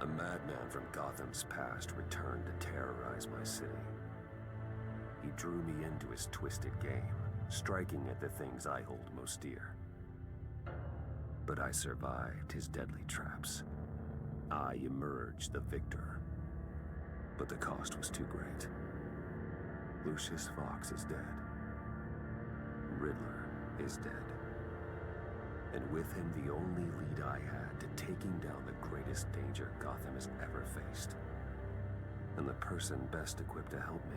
A madman from Gotham's past returned to terrorize my city. He drew me into his twisted game, striking at the things I hold most dear. But I survived his deadly traps. I emerged the victor. But the cost was too great. Lucius Fox is dead. Riddler is dead. And with him, the only lead I had to taking down the greatest danger Gotham has ever faced. And the person best equipped to help me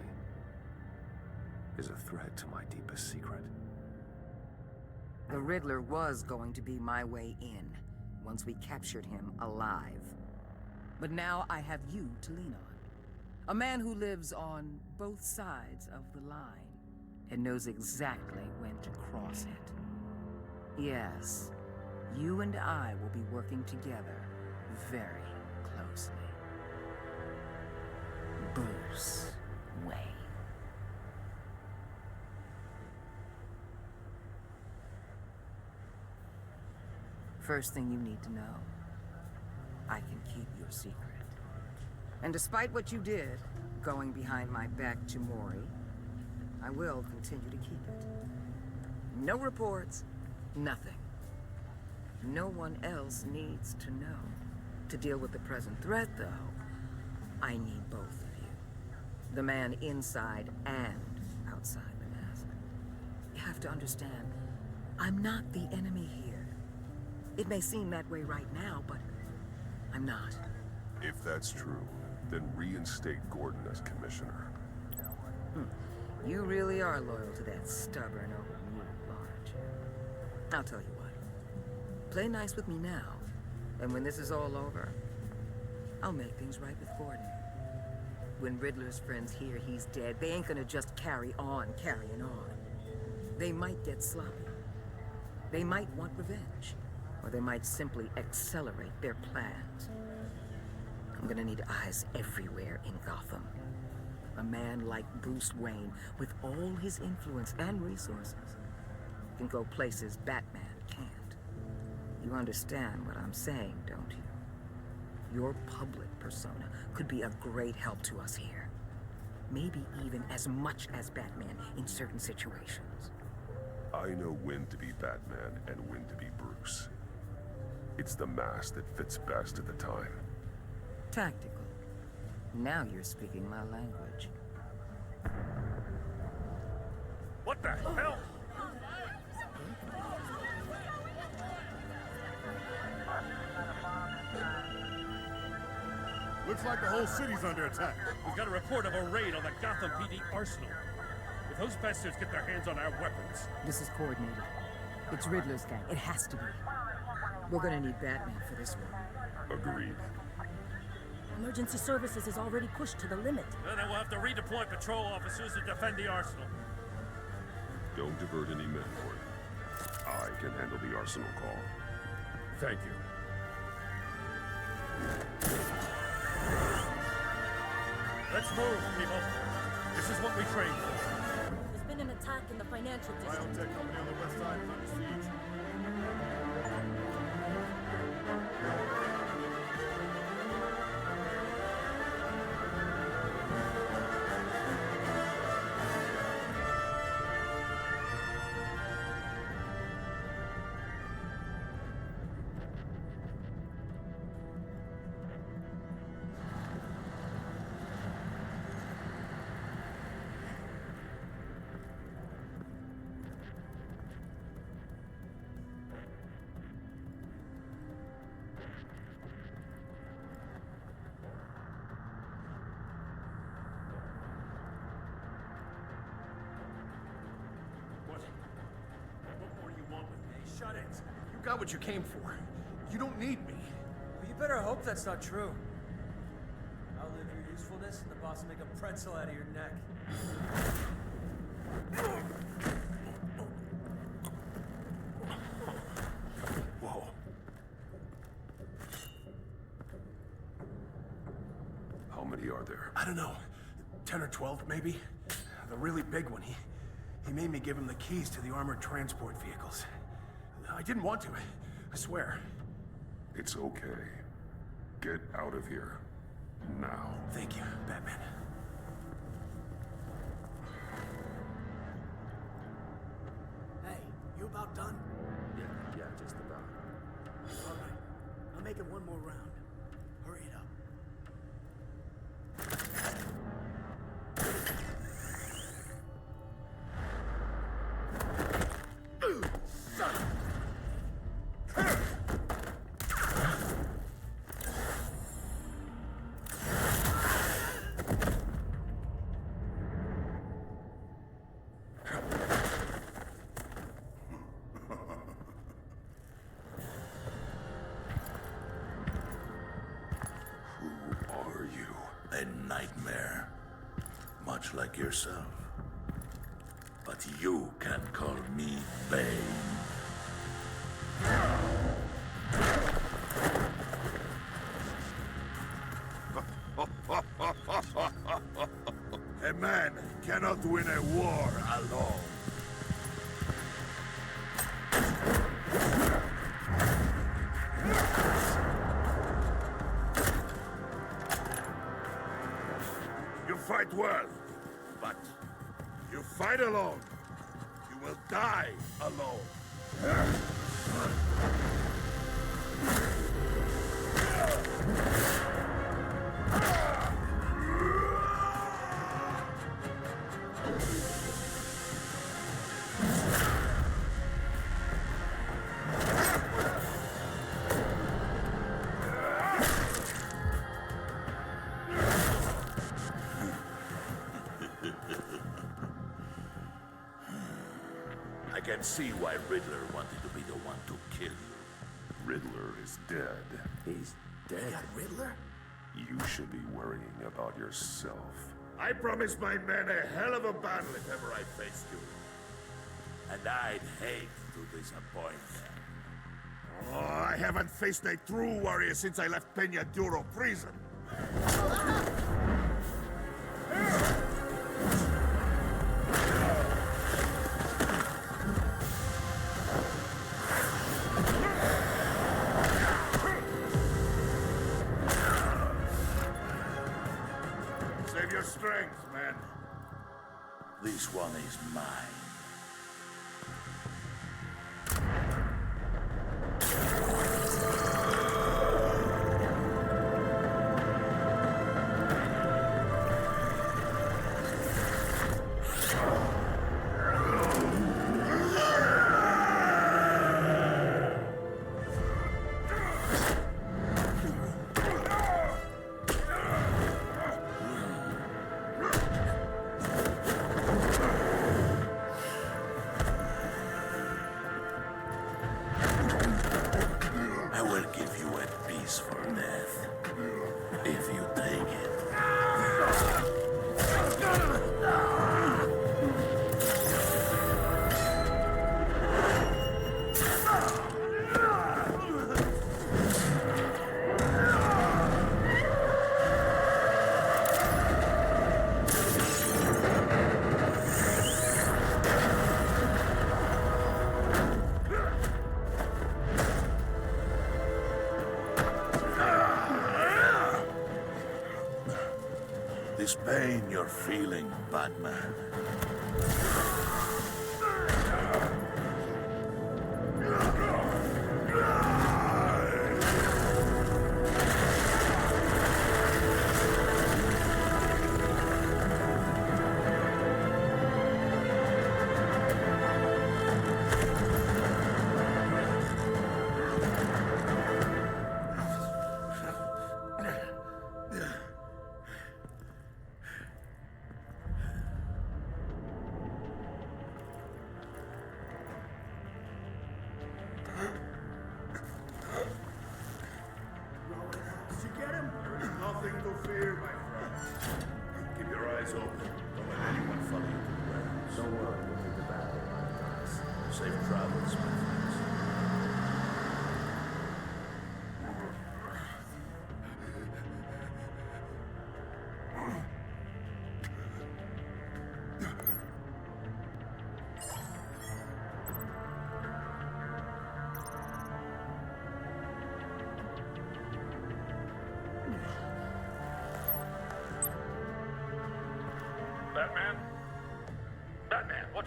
is a threat to my deepest secret. The Riddler was going to be my way in, once we captured him alive. But now I have you to lean on. A man who lives on both sides of the line and knows exactly when to cross it. Yes, you and I will be working together very closely. Bruce Wayne. First thing you need to know, I can keep your secret. And despite what you did, going behind my back to Mori, I will continue to keep it. No reports, nothing. No one else needs to know. To deal with the present threat, though, I need both of you. The man inside and outside the mask. You have to understand, I'm not the enemy here. It may seem that way right now, but I'm not. If that's true, then reinstate Gordon as commissioner. You really are loyal to that stubborn old mule, aren't you? I'll tell you what. Play nice with me now, and when this is all over, I'll make things right with Gordon. When Riddler's friends hear he's dead, they ain't gonna just carry on carrying on. They might get sloppy. They might want revenge. Or they might simply accelerate their plans. I'm gonna need eyes everywhere in Gotham. A man like Bruce Wayne, with all his influence and resources, can go places Batman can't. You understand what I'm saying, don't you? Your public persona could be a great help to us here. Maybe even as much as Batman in certain situations. I know when to be Batman and when to be Bruce. It's the mask that fits best at the time. Tactical. Now you're speaking my language. What the hell? Looks like the whole city's under attack. We've got a report of a raid on the Gotham PD arsenal. If those bastards get their hands on our weapons... This is coordinated. It's Riddler's gang. It has to be. We're gonna need Batman for this one. Agreed. Emergency services is already pushed to the limit. Then we'll have to redeploy patrol officers to defend the arsenal. Don't divert any men, Gordon. I can handle the arsenal call. Thank you. Let's move, people. This is what we trained for. There's been an attack in the financial district. Biotech company on the west side is under siege. Shut it. You got what you came for. You don't need me. Well, you better hope that's not true. I'll live your usefulness, and the boss will make a pretzel out of your neck. Whoa. How many are there? I don't know. 10 or 12, maybe? The really big one, he made me give him the keys to the armored transport vehicles. I didn't want to, I swear. It's okay. Get out of here. Now. Thank you, Batman. Hey, you about done? Yeah, just about. All right. I'll make it one more round. Hurry it up. A nightmare, much like yourself. But you can call me Bane. A man cannot win a war alone. You fight well, but you fight alone. You will die alone. I can see why Riddler wanted to be the one to kill you. Riddler is dead. He's dead. Riddler? You should be worrying about yourself. I promised my men a hell of a battle if ever I faced you. And I'd hate to disappoint them. Oh, I haven't faced a true warrior since I left Peña Duro prison. Save your strength, man. This one is mine. I will give you a peaceful death, if you take it. This pain you're feeling, Batman.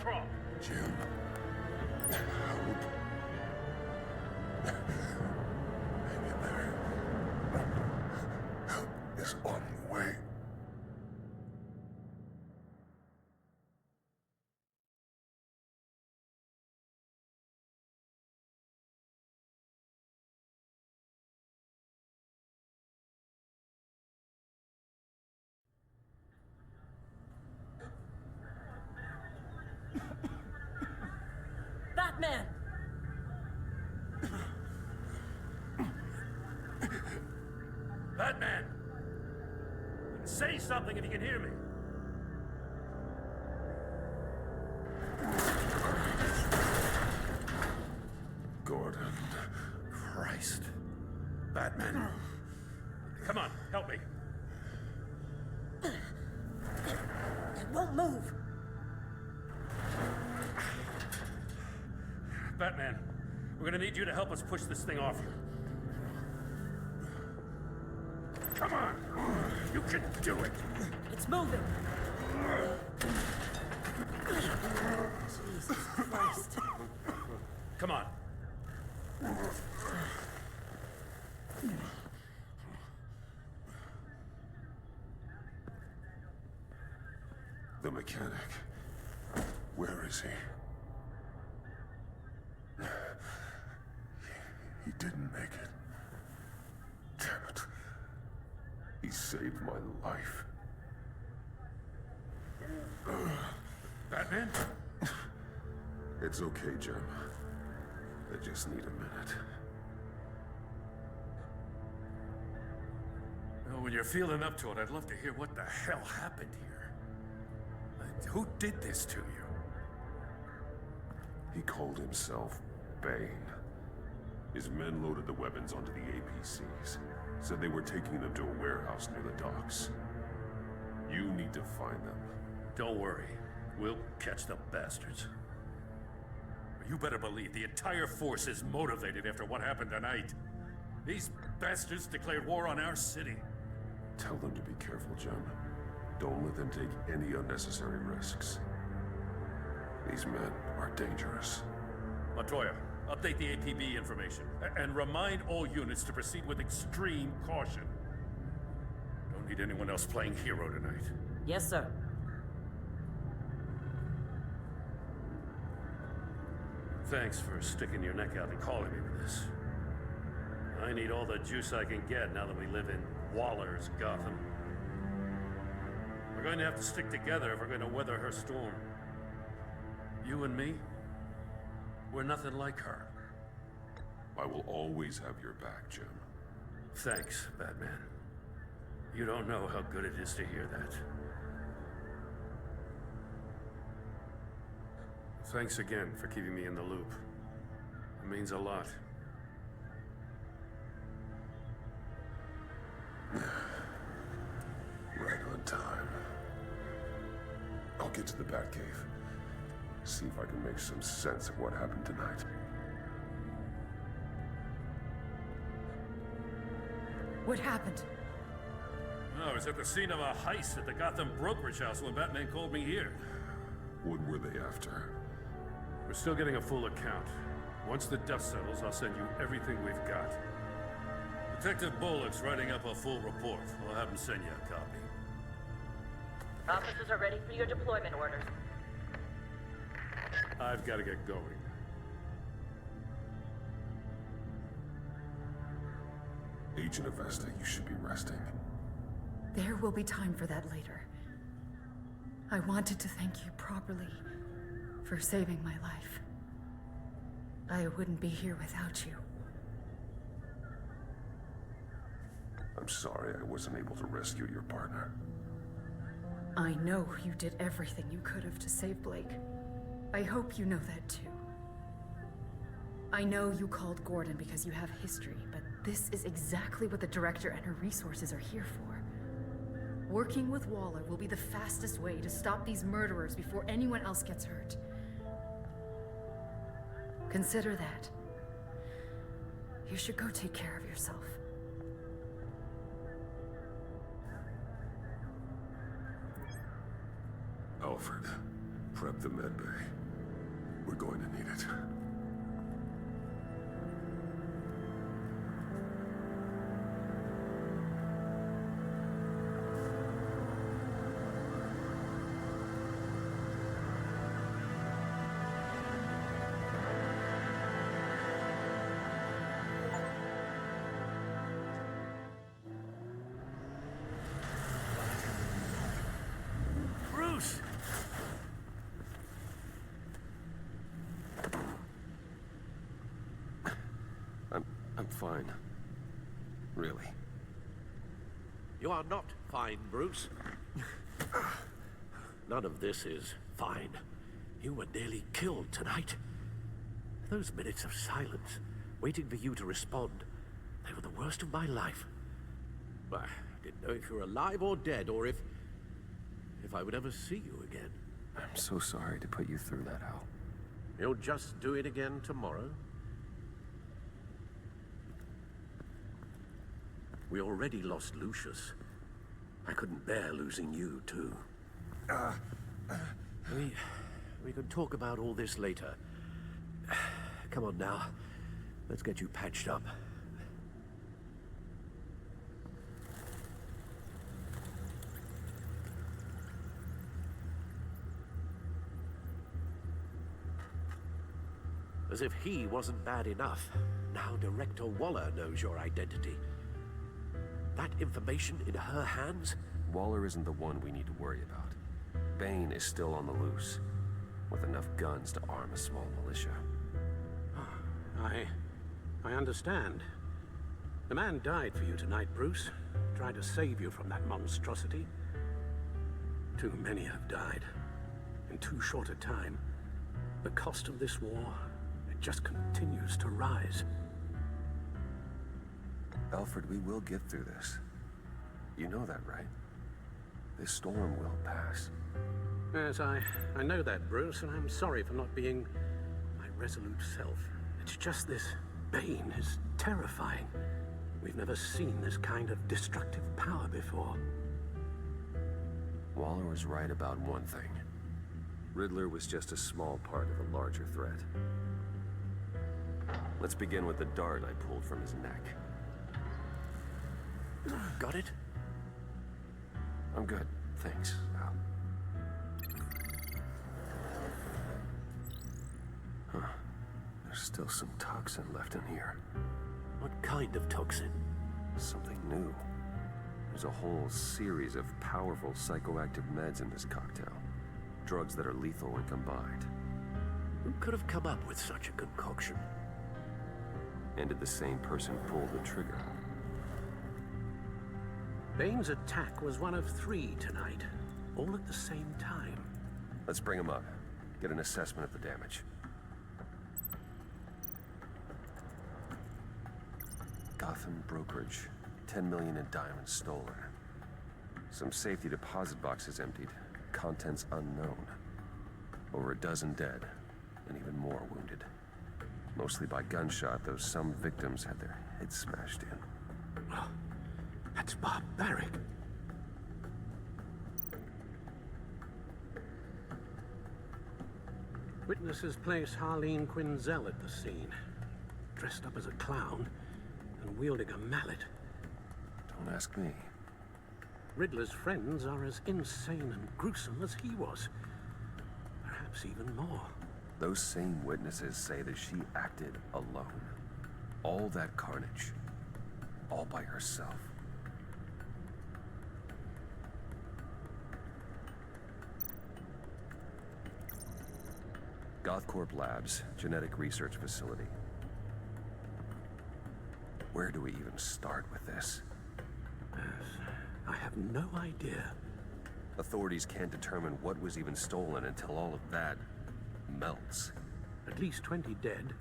What's wrong? Jim. Help. Hang in there. Help is on the way. Batman! Batman! Say something if you can hear me. Gordon. Christ. Batman. Come on, help me. It won't move. Batman, we're gonna need you to help us push this thing off you. Come on! You can do it! It's moving. Jesus Christ. Come on. The mechanic. Where is he? He didn't make it. Damn it. He saved my life. Batman? It's okay, Jim. I just need a minute. Well, when you're feeling up to it, I'd love to hear what the hell happened here. Who did this to you? He called himself Bane. His men loaded the weapons onto the APCs. Said they were taking them to a warehouse near the docks. You need to find them. Don't worry. We'll catch the bastards. You better believe the entire force is motivated after what happened tonight. These bastards declared war on our city. Tell them to be careful, Jim. Don't let them take any unnecessary risks. These men are dangerous. Montoya, update the APB information. And remind all units to proceed with extreme caution. Don't need anyone else playing hero tonight. Yes, sir. Thanks for sticking your neck out and calling me with this. I need all the juice I can get now that we live in Waller's Gotham. We're going to have to stick together if we're going to weather her storm. You and me, we're nothing like her. I will always have your back, Jim. Thanks, Batman. You don't know how good it is to hear that. Thanks again for keeping me in the loop. It means a lot. Right on time. I'll get to the Batcave. See if I can make some sense of what happened tonight. What happened? Oh, I was at the scene of a heist at the Gotham brokerage house when Batman called me here. What were they after? We're still getting a full account. Once the dust settles, I'll send you everything we've got. Detective Bullock's writing up a full report. I'll have him send you a copy. Officers are ready for your deployment orders. I've got to get going. Agent Avesta, you should be resting. There will be time for that later. I wanted to thank you properly for saving my life. I wouldn't be here without you. I'm sorry I wasn't able to rescue your partner. I know you did everything you could have to save Blake. I hope you know that too. I know you called Gordon because you have history, but this is exactly what the Director and her resources are here for. Working with Waller will be the fastest way to stop these murderers before anyone else gets hurt. Consider that. You should go take care of yourself. Alfred, Prep the med bay. We're going to need it. Bruce! I'm fine. Really. You are not fine, Bruce. None of this is fine. You were nearly killed tonight. Those minutes of silence, waiting for you to respond, they were the worst of my life. I didn't know if you were alive or dead, or if I would ever see you again. I'm so sorry to put you through that, Al. You'll just do it again tomorrow? We already lost Lucius. I couldn't bear losing you, too. We can talk about all this later. Come on now. Let's get you patched up. As if he wasn't bad enough, now Director Waller knows your identity. That information in her hands? Waller isn't the one we need to worry about. Bane is still on the loose, with enough guns to arm a small militia. I understand. The man died for you tonight, Bruce. Tried to save you from that monstrosity. Too many have died. In too short a time. The cost of this war, it just continues to rise. Alfred, we will get through this. You know that, right? This storm will pass. Yes, I know that, Bruce, and I'm sorry for not being my resolute self. It's just this Bane is terrifying. We've never seen this kind of destructive power before. Waller was right about one thing. Riddler was just a small part of a larger threat. Let's begin with the dart I pulled from his neck. Got it? I'm good, thanks, Al. Huh. There's still some toxin left in here. What kind of toxin? Something new. There's a whole series of powerful psychoactive meds in this cocktail. Drugs that are lethal when combined. Who could have come up with such a concoction? And did the same person pull the trigger? Bane's attack was one of 3 tonight, all at the same time. Let's bring him up. Get an assessment of the damage. Gotham brokerage. 10 million in diamonds stolen. Some safety deposit boxes emptied. Contents unknown. Over a dozen dead, and even more wounded. Mostly by gunshot, though some victims had their heads smashed in. Oh, that's barbaric. Witnesses place Harleen Quinzel at the scene, dressed up as a clown and wielding a mallet. Don't ask me. Riddler's friends are as insane and gruesome as he was. Perhaps even more. Those same witnesses say that she acted alone. All that carnage. All by herself. Gothcorp Labs, genetic research facility. Where do we even start with this? I have no idea. Authorities can't determine what was even stolen until all of that melts. At least 20 dead,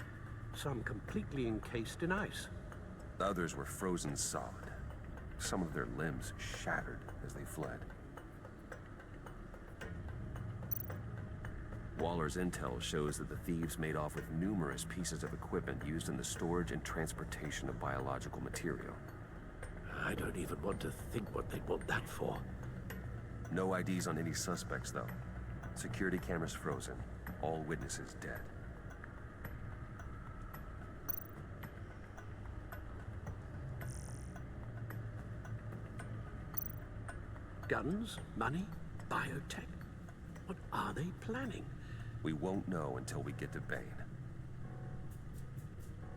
some completely encased in ice. Others were frozen solid. Some of their limbs shattered as they fled. Waller's intel shows that the thieves made off with numerous pieces of equipment used in the storage and transportation of biological material. I don't even want to think what they'd want that for. No IDs on any suspects, though. Security cameras frozen. All witnesses dead. Guns, money, biotech. What are they planning? We won't know until we get to Bane.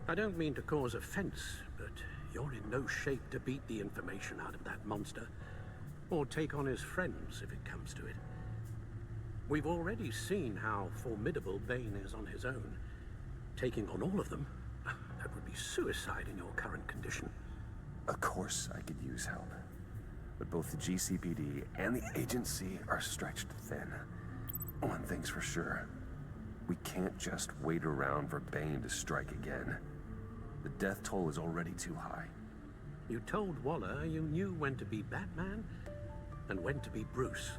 I don't mean to cause offense, but you're in no shape to beat the information out of that monster, or take on his friends if it comes to it. We've already seen how formidable Bane is on his own. Taking on all of them, that would be suicide in your current condition. Of course I could use help. But both the GCPD and the agency are stretched thin. One thing's for sure. We can't just wait around for Bane to strike again. The death toll is already too high. You told Waller you knew when to be Batman and when to be Bruce.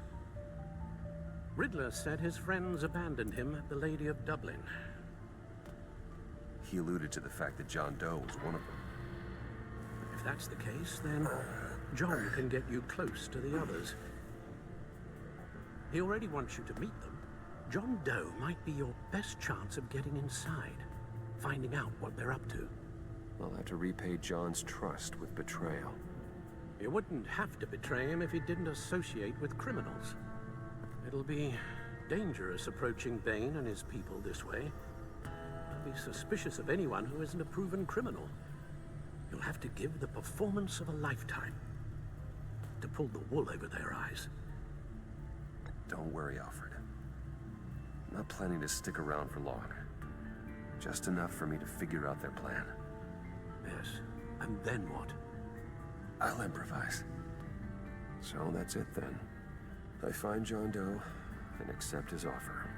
Riddler said his friends abandoned him at the Lady of Dublin. He alluded to the fact that John Doe was one of them. If that's the case, then John can get you close to the others. He already wants you to meet them. John Doe might be your best chance of getting inside, finding out what they're up to. I'll have to repay John's trust with betrayal. You wouldn't have to betray him if he didn't associate with criminals. It'll be dangerous approaching Bane and his people this way. I'll be suspicious of anyone who isn't a proven criminal. You'll have to give the performance of a lifetime to pull the wool over their eyes. Don't worry, Alfred. I'm not planning to stick around for long. Just enough for me to figure out their plan. Yes, and then what? I'll improvise. So that's it then. I find John Doe and accept his offer.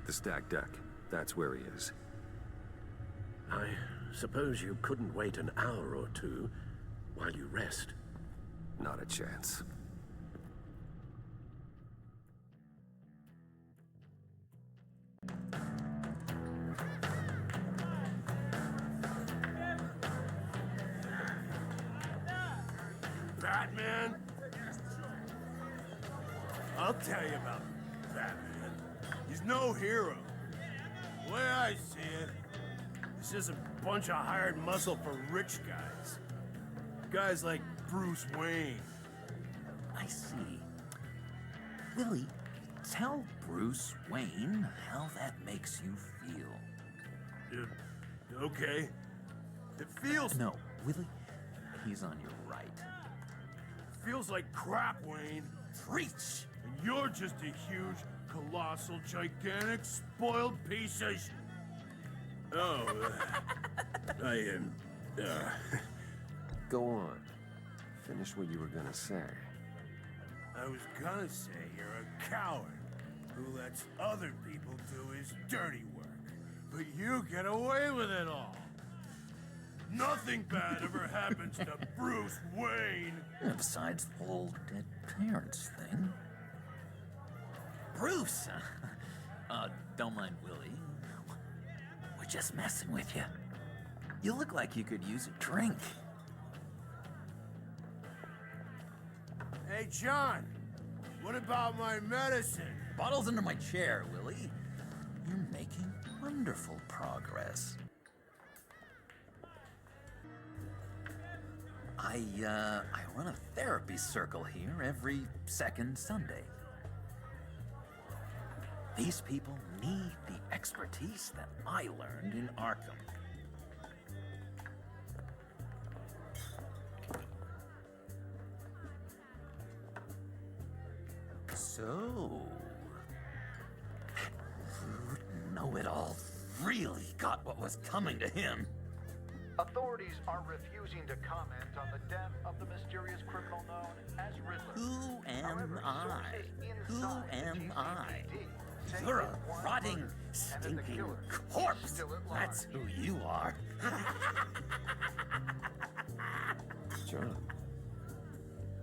The stacked deck. That's where he is. I suppose you couldn't wait an hour or two while you rest. Not a chance. Batman? I'll tell you about Batman. He's no hero. The way I see it, he's just a bunch of hired muscle for rich guys. Guys like Bruce Wayne. I see. Willie, tell Bruce Wayne how that makes you feel. Okay. It feels... No, Willie, he's on your right. Feels like crap, Wayne. Preach! And you're just a huge, colossal, gigantic, spoiled piece of Oh, I am... Go on. Finish what you were gonna say. I was gonna say you're a coward who lets other people do his dirty work. But you get away with it all. Nothing bad ever happens to Bruce Wayne. Besides the whole dead parents thing. Bruce! Don't mind Willie. We're just messing with you. You look like you could use a drink. Hey, John. What about my medicine? Bottle's under my chair, Willie. You're making wonderful progress. I run a therapy circle here every second Sunday. These people need the expertise that I learned in Arkham. So, rude know-it-all really got what was coming to him. Authorities are refusing to comment on the death of the mysterious criminal known as Riddler. Who am However, I? Who inside the am I? say You're that a one rotting, murder and that the stinking killer corpse. is still at large. That's who you are. John,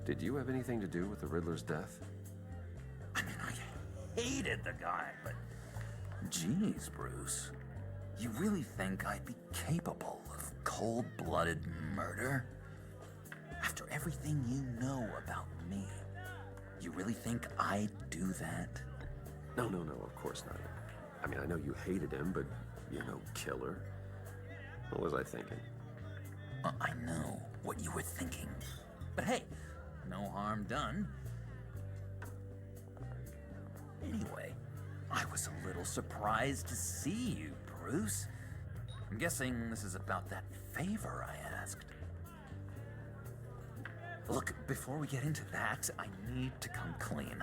did you have anything to do with the Riddler's death? I mean, I hated the guy, but... Geez, Bruce. You really think I'd be capable of cold-blooded murder? After everything you know about me, you really think I'd do that? No, of course not. I mean, I know you hated him, but, you know, killer. What was I thinking? I know what you were thinking. But hey, no harm done. Anyway, I was a little surprised to see you, Bruce. I'm guessing this is about that favor I asked. Look, before we get into that, I need to come clean.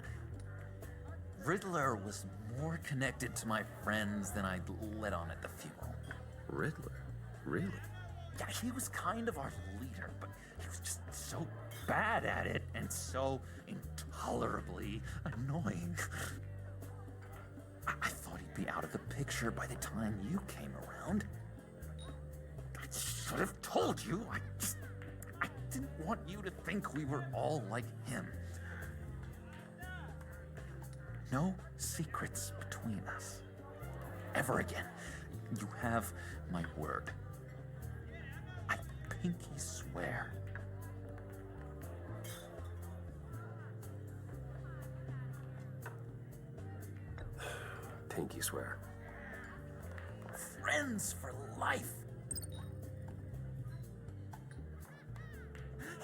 Riddler was more connected to my friends than I'd let on at the funeral. Riddler? Really? Yeah, he was kind of our leader, but he was just so bad at it and so intolerably annoying. I thought he'd be out of the picture by the time you came around. I should have told you. I didn't want you to think we were all like him. No secrets between us. Ever again. You have my word. I pinky swear. Pinky swear. Friends for life.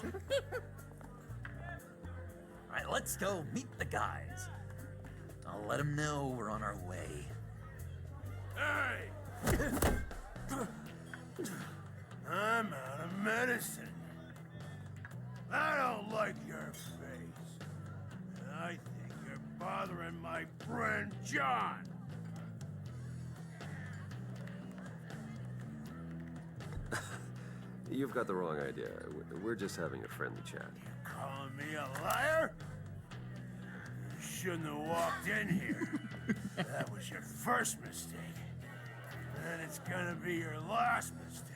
All right, let's go meet the guys. I'll let them know we're on our way. Hey! I'm out of medicine. I don't like your face. And I think you're bothering my friend John. You've got the wrong idea. We're just having a friendly chat. Calling me a liar? You shouldn't have walked in here. That was your first mistake. And it's gonna be your last mistake.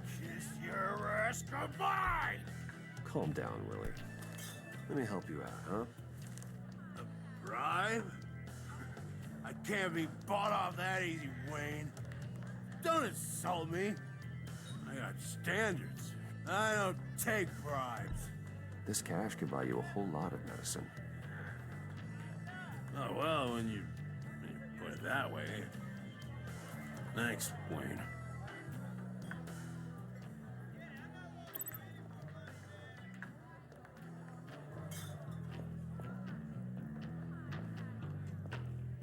Kiss your ass goodbye! Calm down, Willie. Let me help you out, huh? A bribe? I can't be bought off that easy, Wayne. Don't insult me. I got standards. I don't take bribes. This cash could buy you a whole lot of medicine. Oh, well, when you put it that way. Thanks, Wayne.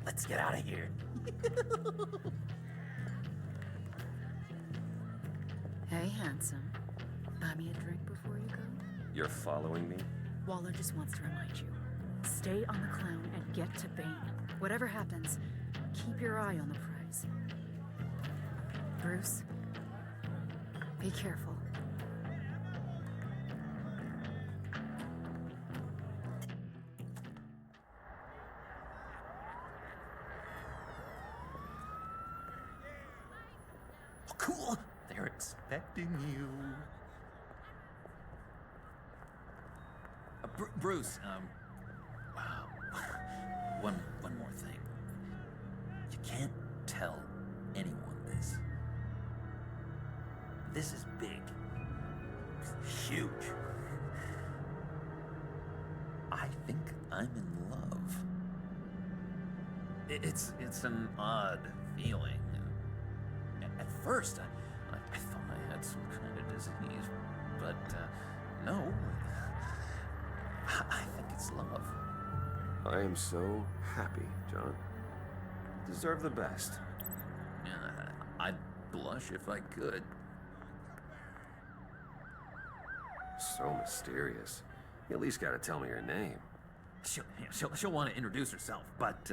Let's get out of here. Hey, handsome. Buy me a drink before you go? You're following me? Waller just wants to remind you. Stay on the clown and get to Bane. Whatever happens, keep your eye on the prize. Bruce, be careful. Oh, cool. They're expecting you. Bruce, wow. One more thing. You can't tell anyone this. This is big. Huge. I think I'm in love. It's an odd feeling. At first, I thought I had some kind of disease, but no. I think it's love. I am so happy, John. You deserve the best. Yeah, I'd blush if I could. So mysterious. You at least gotta tell me your name. She'll want to introduce herself, but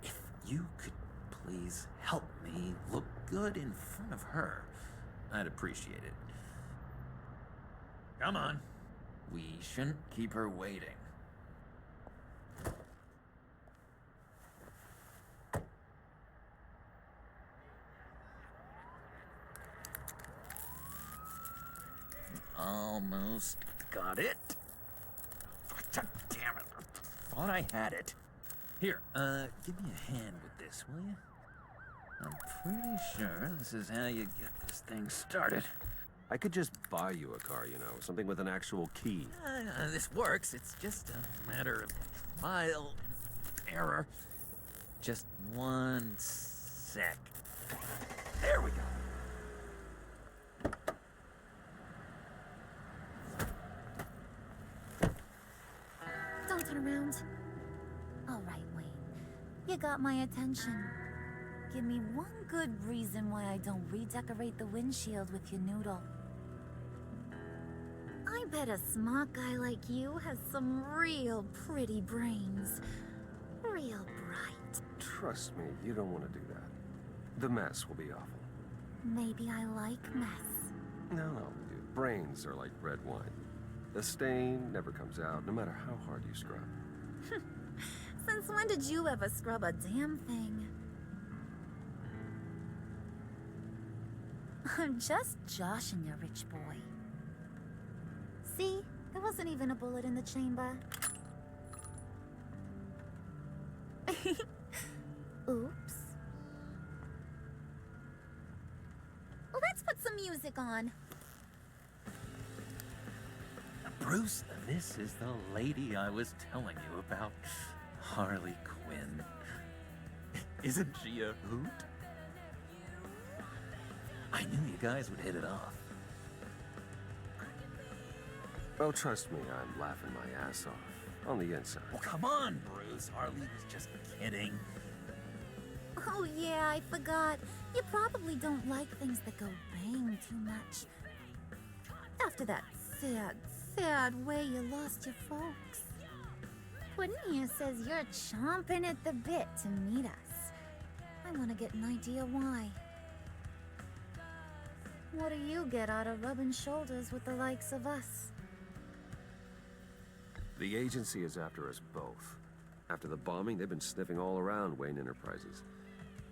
if you could please help me look good in front of her, I'd appreciate it. Come on. We shouldn't keep her waiting. Almost got it. Damn it. Thought I had it. Here, give me a hand with this, will you? I'm pretty sure this is how you get this thing started. I could just buy you a car, you know, something with an actual key. This works. It's just a matter of trial and error. Just one sec. There we go. Don't turn around. All right, Wayne. You got my attention. Give me one good reason why I don't redecorate the windshield with your noodle. I bet a smart guy like you has some real pretty brains. Real bright. Trust me, you don't want to do that. The mess will be awful. Maybe I like mess. No, dude. Brains are like red wine. The stain never comes out, no matter how hard you scrub. Since when did you ever scrub a damn thing? I'm just joshing you, rich boy. See? There wasn't even a bullet in the chamber. Oops. Let's put some music on. Bruce, this is the lady I was telling you about. Harley Quinn. Isn't she a hoot? I knew you guys would hit it off. Oh, trust me, I'm laughing my ass off. On the inside. Well, come on, Bruce. Harley was just kidding. Oh yeah, I forgot. You probably don't like things that go bang too much. After that sad way you lost your folks. Puddin' here says you're chomping at the bit to meet us. I want to get an idea why. What do you get out of rubbing shoulders with the likes of us? The agency is after us both. After the bombing, they've been sniffing all around Wayne Enterprises.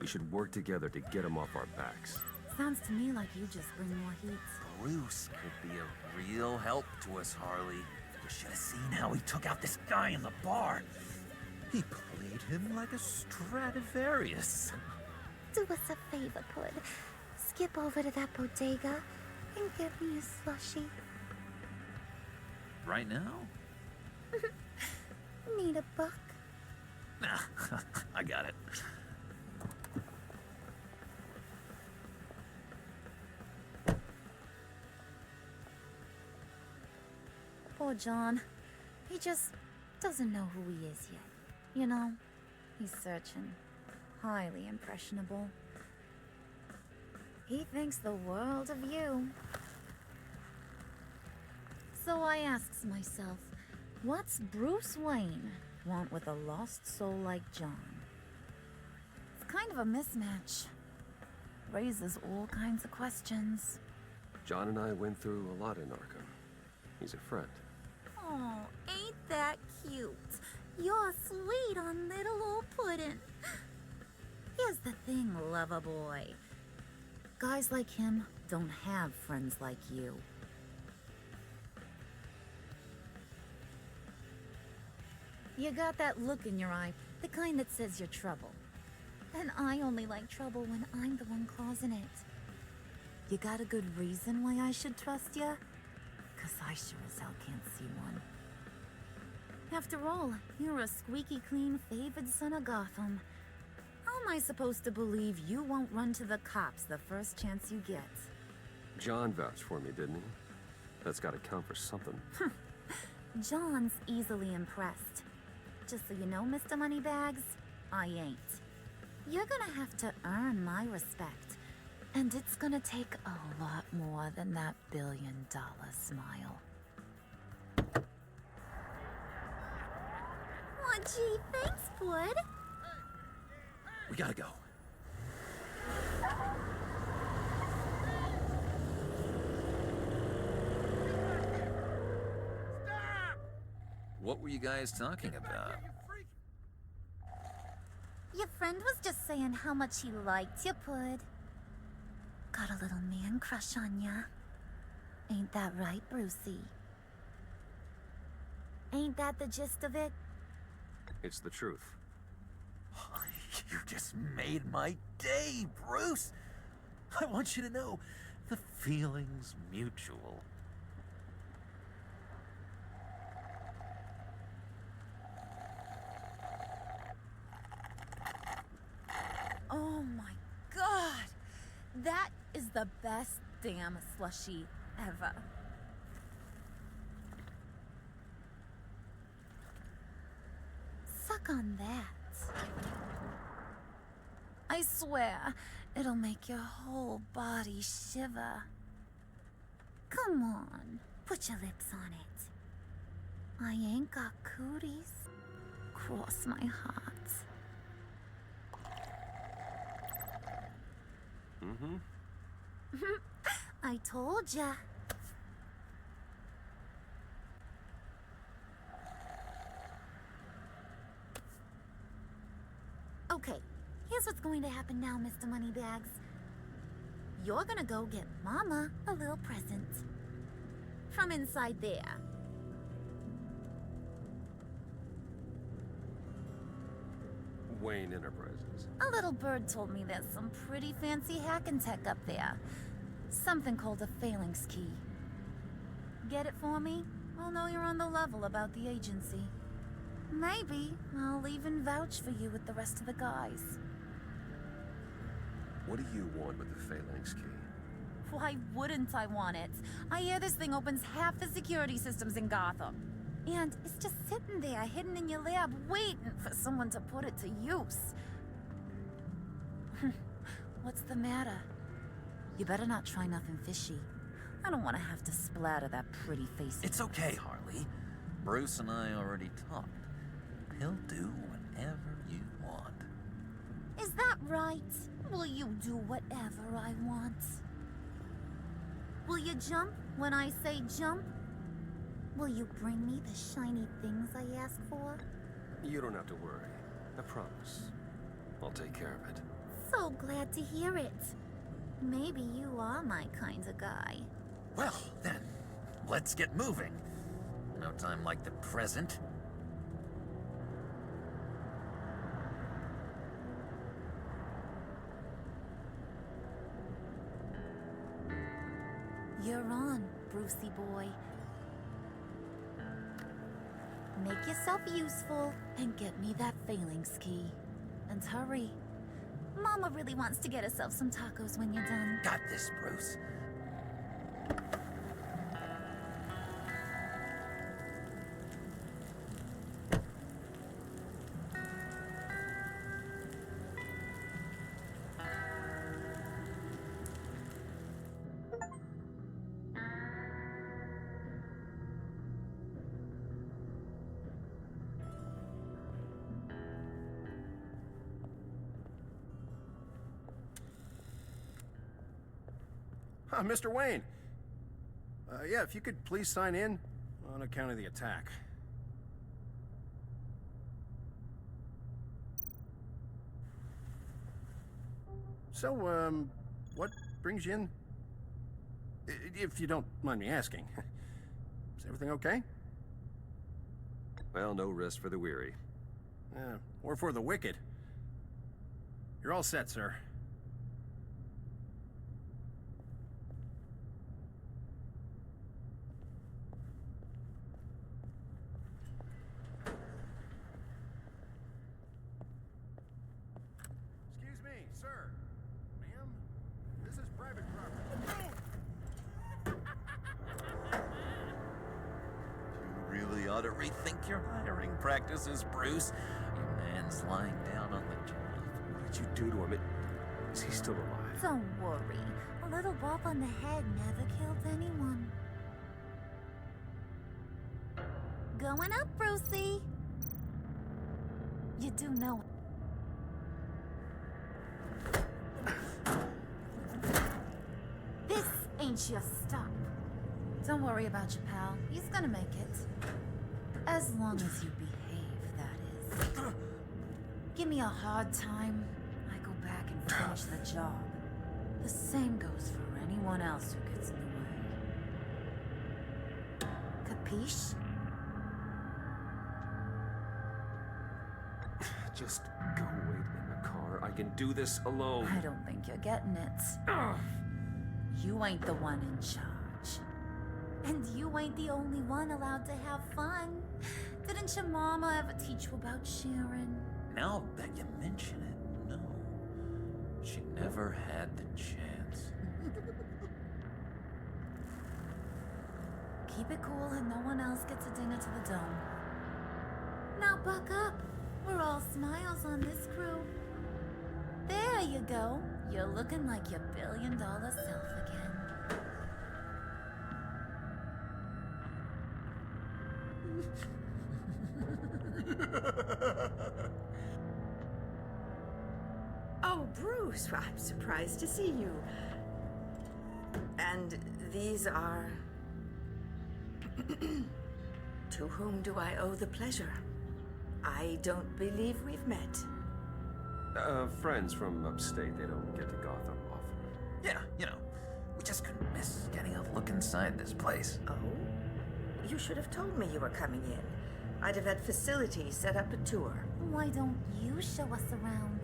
We should work together to get them off our backs. Sounds to me like you just bring more heat. Bruce could be a real help to us, Harley. You should have seen how he took out this guy in the bar. He played him like a Stradivarius. Do us a favor, Pud. Skip over to that bodega and get me a slushie. Right now? Need a buck? Nah, I got it. Poor John. He just doesn't know who he is yet. You know, he's searching. Highly impressionable. He thinks the world of you. So I asks myself, what's Bruce Wayne want with a lost soul like John? It's kind of a mismatch. Raises all kinds of questions. John and I went through a lot in Arkham. He's a friend. Oh, ain't that cute? You're sweet on little old Puddin'. Here's the thing, lover boy. Guys like him don't have friends like you. You got that look in your eye, the kind that says you're trouble. And I only like trouble when I'm the one causing it. You got a good reason why I should trust you? 'Cause I sure as hell can't see one. After all, you're a squeaky clean favored son of Gotham. How am I supposed to believe you won't run to the cops the first chance you get? John vouched for me, didn't he? That's gotta count for something. John's easily impressed. Just so you know, Mr. Moneybags, I ain't. You're gonna have to earn my respect. And it's gonna take a lot more than that billion-dollar smile. Aw, gee, thanks, Bud. We gotta go. What were you guys talking about? Your friend was just saying how much he liked you, Bud. Got a little man crush on ya. Ain't that right, Brucey? Ain't that the gist of it? It's the truth. You just made my day, Bruce. I want you to know the feeling's mutual. Oh my god! That is the best damn slushie ever. Suck on that. I swear, it'll make your whole body shiver. Come on, put your lips on it. I ain't got cooties. Cross my heart. Mm-hmm. I told ya. Okay, here's what's going to happen now, Mr. Moneybags. You're gonna go get Mama a little present. From inside there. Wayne Enterprises. A little bird told me there's some pretty fancy hacking tech up there. Something called a phalanx key. Get it for me? I'll know you're on the level about the agency. Maybe I'll even vouch for you with the rest of the guys. What do you want with the phalanx key? Why wouldn't I want it? I hear this thing opens half the security systems in Gotham. And it's just sitting there, hidden in your lab, waiting for someone to put it to use. What's the matter? You better not try nothing fishy. I don't want to have to splatter that pretty face. It's okay, Harley. Bruce and I already talked. He'll do whatever you want. Is that right? Will you do whatever I want? Will you jump when I say jump? Will you bring me the shiny things I ask for? You don't have to worry. I promise. I'll take care of it. So glad to hear it. Maybe you are my kind of guy. Well, then, let's get moving. No time like the present. You're on, Brucey boy. Make yourself useful and get me that phalanx key. And hurry. Mama really wants to get herself some tacos when you're done. Got this, Bruce. Mr. Wayne. Yeah, if you could please sign in on account of the attack. So, what brings you in? If you don't mind me asking. Is everything okay? Well, no rest for the weary. Or for the wicked. You're all set, sir. Excuse me, sir. Ma'am, this is private property. You really ought to rethink your hiring practices, Bruce. Your man's lying down on the job. What did you do to him? Is he still alive? Don't worry. A little bump on the head never killed anyone. Going up, Brucey. You do know. This ain't your stop. Don't worry about your pal. He's gonna make it. As long as you behave, that is. Give me a hard time, I go back and finish the job. The same goes for anyone else who gets in the way. Capiche? Just go wait in the car. I can do this alone. I don't think you're getting it. Ugh. You ain't the one in charge. And you ain't the only one allowed to have fun. Didn't your mama ever teach you about sharing? Now that you mention it, no. She never had the chance. Keep it cool and no one else gets a dinner to the dome. Now buck up. We're all smiles on this crew. There you go. You're looking like your billion-dollar self again. Oh, Bruce, I'm surprised to see you. And these are... To whom do I owe the pleasure? I don't believe we've met. Friends from upstate. They don't get to Gotham often. Yeah, you know, we just couldn't miss getting a look inside this place. Oh? You should have told me you were coming in. I'd have had facilities set up a tour. Why don't you show us around?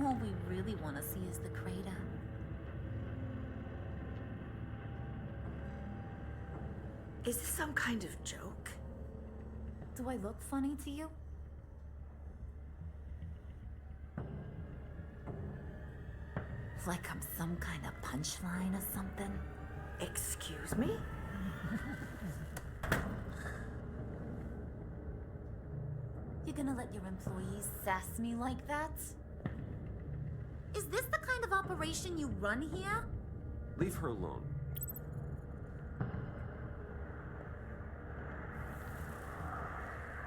All we really want to see is the crater. Is this some kind of joke? Do I look funny to you? Like I'm some kind of punchline or something? Excuse me? You gonna let your employees sass me like that? Is this the kind of operation you run here? Leave her alone.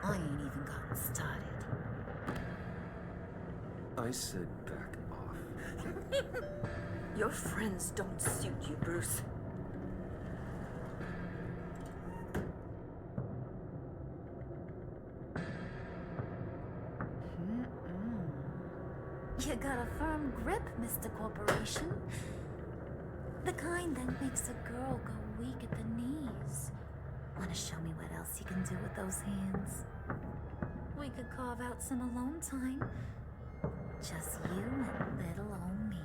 I ain't even gotten started. I said back off. Your friends don't suit you, Bruce. You got a firm grip, Mr. Corporation. The kind that makes a girl go weak at the knees. Wanna show me what else you can do with those hands? We could carve out some alone time. Just you and little old me.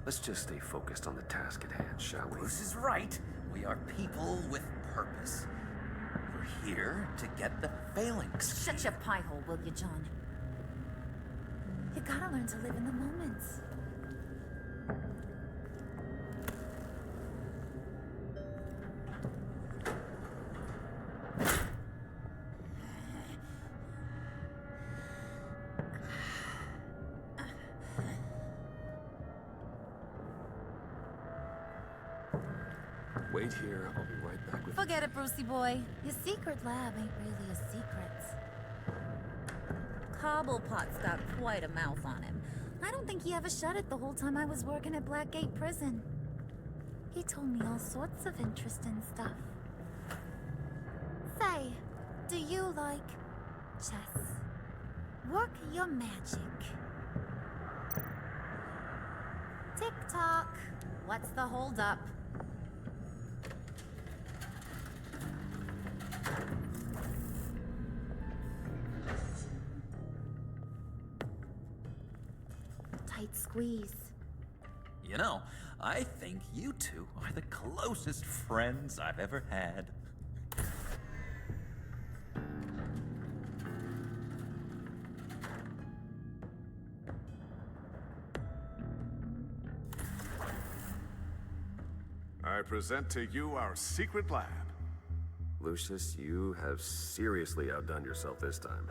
Let's just stay focused on the task at hand, shall we? Bruce is right. We are people with purpose. We're here to get the phalanx. Shut your pie hole, will you, John? You gotta learn to live in the moment. Wait here. I'll be right back with you. Forget it, Brucey boy. Your secret lab ain't really a secret. Cobblepot's got quite a mouth on him. I don't think he ever shut it the whole time I was working at Blackgate Prison. He told me all sorts of interesting stuff. Say, do you like chess? Work your magic. Tick-tock. What's the holdup? Tight squeeze. You know, I think you two are the closest friends I've ever had. I present to you our secret lab. Lucius, you have seriously outdone yourself this time.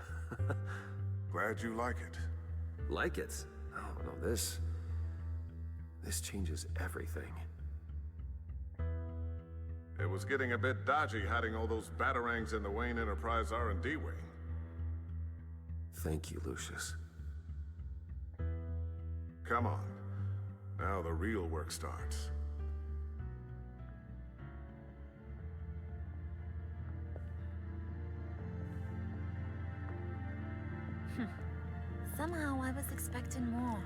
Glad you like it. Like it? Oh, no, this changes everything. It was getting a bit dodgy hiding all those batarangs in the Wayne Enterprise R&D wing. Thank you, Lucius. Come on. Now the real work starts. Somehow I was expecting more.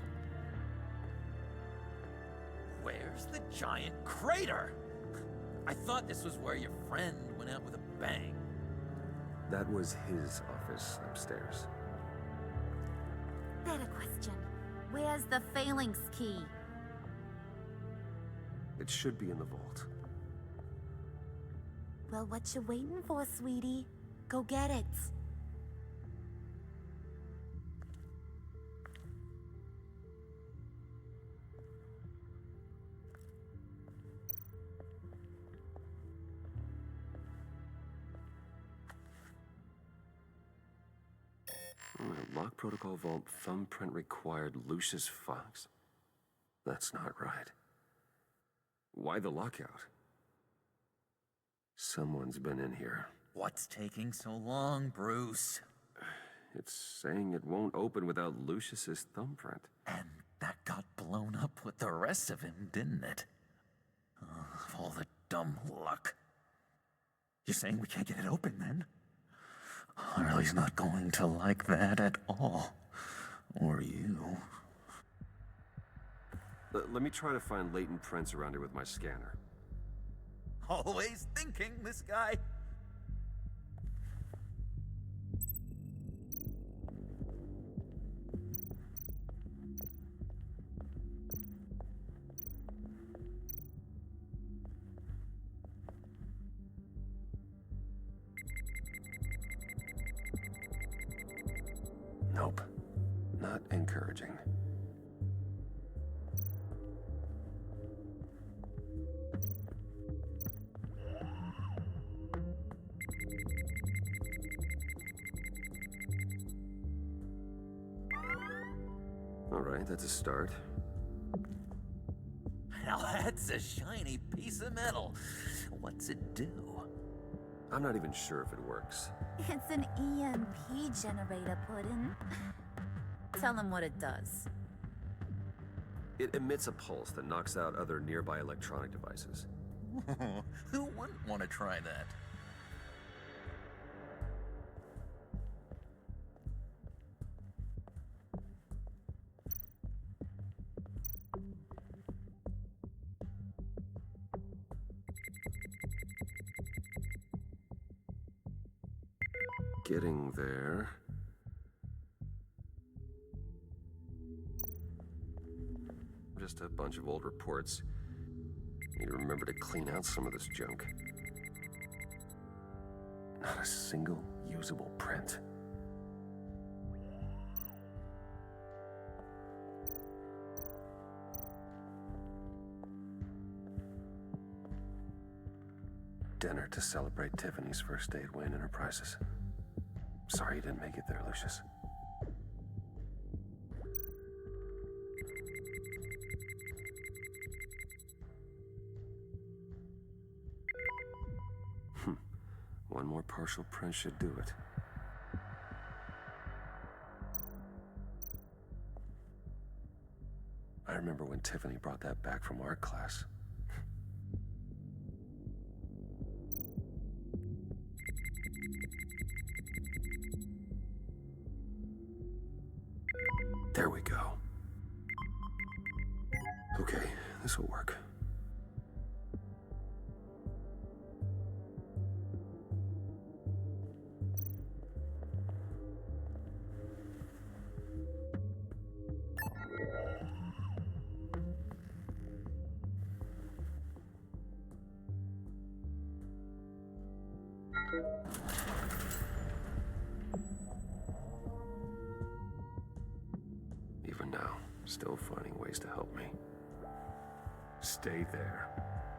Where's the giant crater? I thought this was where your friend went out with a bang. That was his office upstairs. Better question. Where's the phalanx key? It should be in the vault. Well, what you waiting for, sweetie? Go get it. Lock protocol vault thumbprint required Lucius Fox. That's not right. Why the lockout? Someone's been in here. What's taking so long, Bruce? It's saying it won't open without Lucius's thumbprint. And that got blown up with the rest of him, didn't it? All the dumb luck. You're saying we can't get it open, then? Harley's not going to like that at all. Or you. Let me try to find latent prints around here with my scanner. Always thinking, this guy. Nope. Not encouraging. All right, that's a start. Now that's a shiny piece of metal. What's it do? I'm not even sure if it works. It's an EMP generator, Puddin'. Tell him what it does. It emits a pulse that knocks out other nearby electronic devices. Who wouldn't want to try that? Getting there. Just a bunch of old reports. Need to remember to clean out some of this junk. Not a single usable print. Dinner to celebrate Tiffany's first day at Wayne Enterprises. Sorry you didn't make it there, Lucius. One more partial print should do it. I remember when Tiffany brought that back from art class. There we go. Okay, this will work. Even now, still finding ways to help me. Stay there.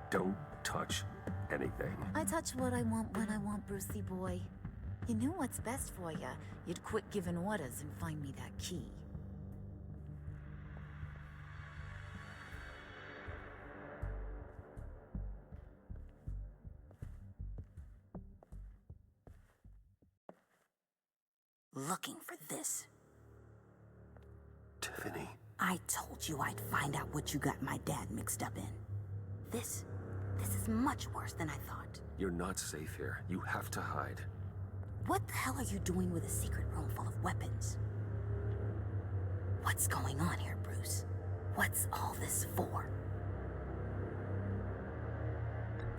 Don't touch anything. I touch what I want when I want, Brucey boy. You knew what's best for you. You'd quit giving orders and find me that key. Looking for this. Tiffany. I told you I'd find out what you got my dad mixed up in. This is much worse than I thought. You're not safe here. You have to hide. What the hell are you doing with a secret room full of weapons? What's going on here, Bruce? What's all this for?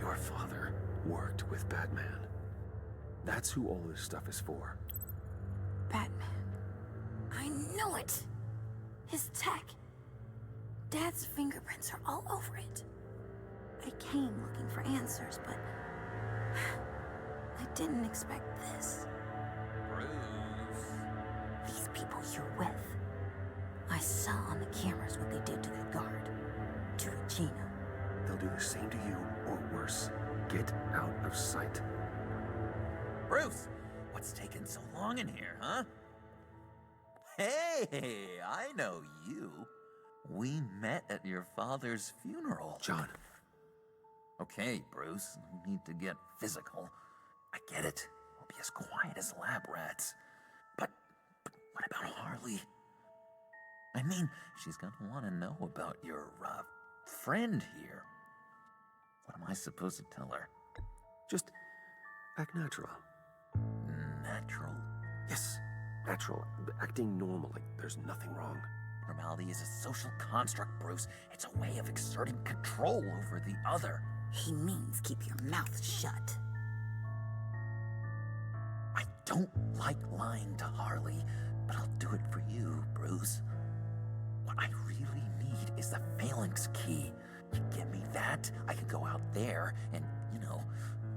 Your father worked with Batman. That's who all this stuff is for. Batman. I knew it! His tech. Dad's fingerprints are all over it. I came looking for answers, but I didn't expect this. Bruce. These people you're with. I saw on the cameras what they did to that guard. To Regina. They'll do the same to you, or worse. Get out of sight. Bruce, what's taking so long in here, huh? Hey, I know you. We met at your father's funeral. John. Okay, Bruce, no need to get physical. I get it. We'll be as quiet as lab rats. But what about Harley? I mean, she's gonna want to know about your, friend here. What am I supposed to tell her? Just act natural. Natural? Yes, natural. Acting normal, like there's nothing wrong. Normality is a social construct, Bruce. It's a way of exerting control over the other. He means keep your mouth shut. I don't like lying to Harley, but I'll do it for you, Bruce. What I really need is the phalanx key. You get me that, I can go out there and,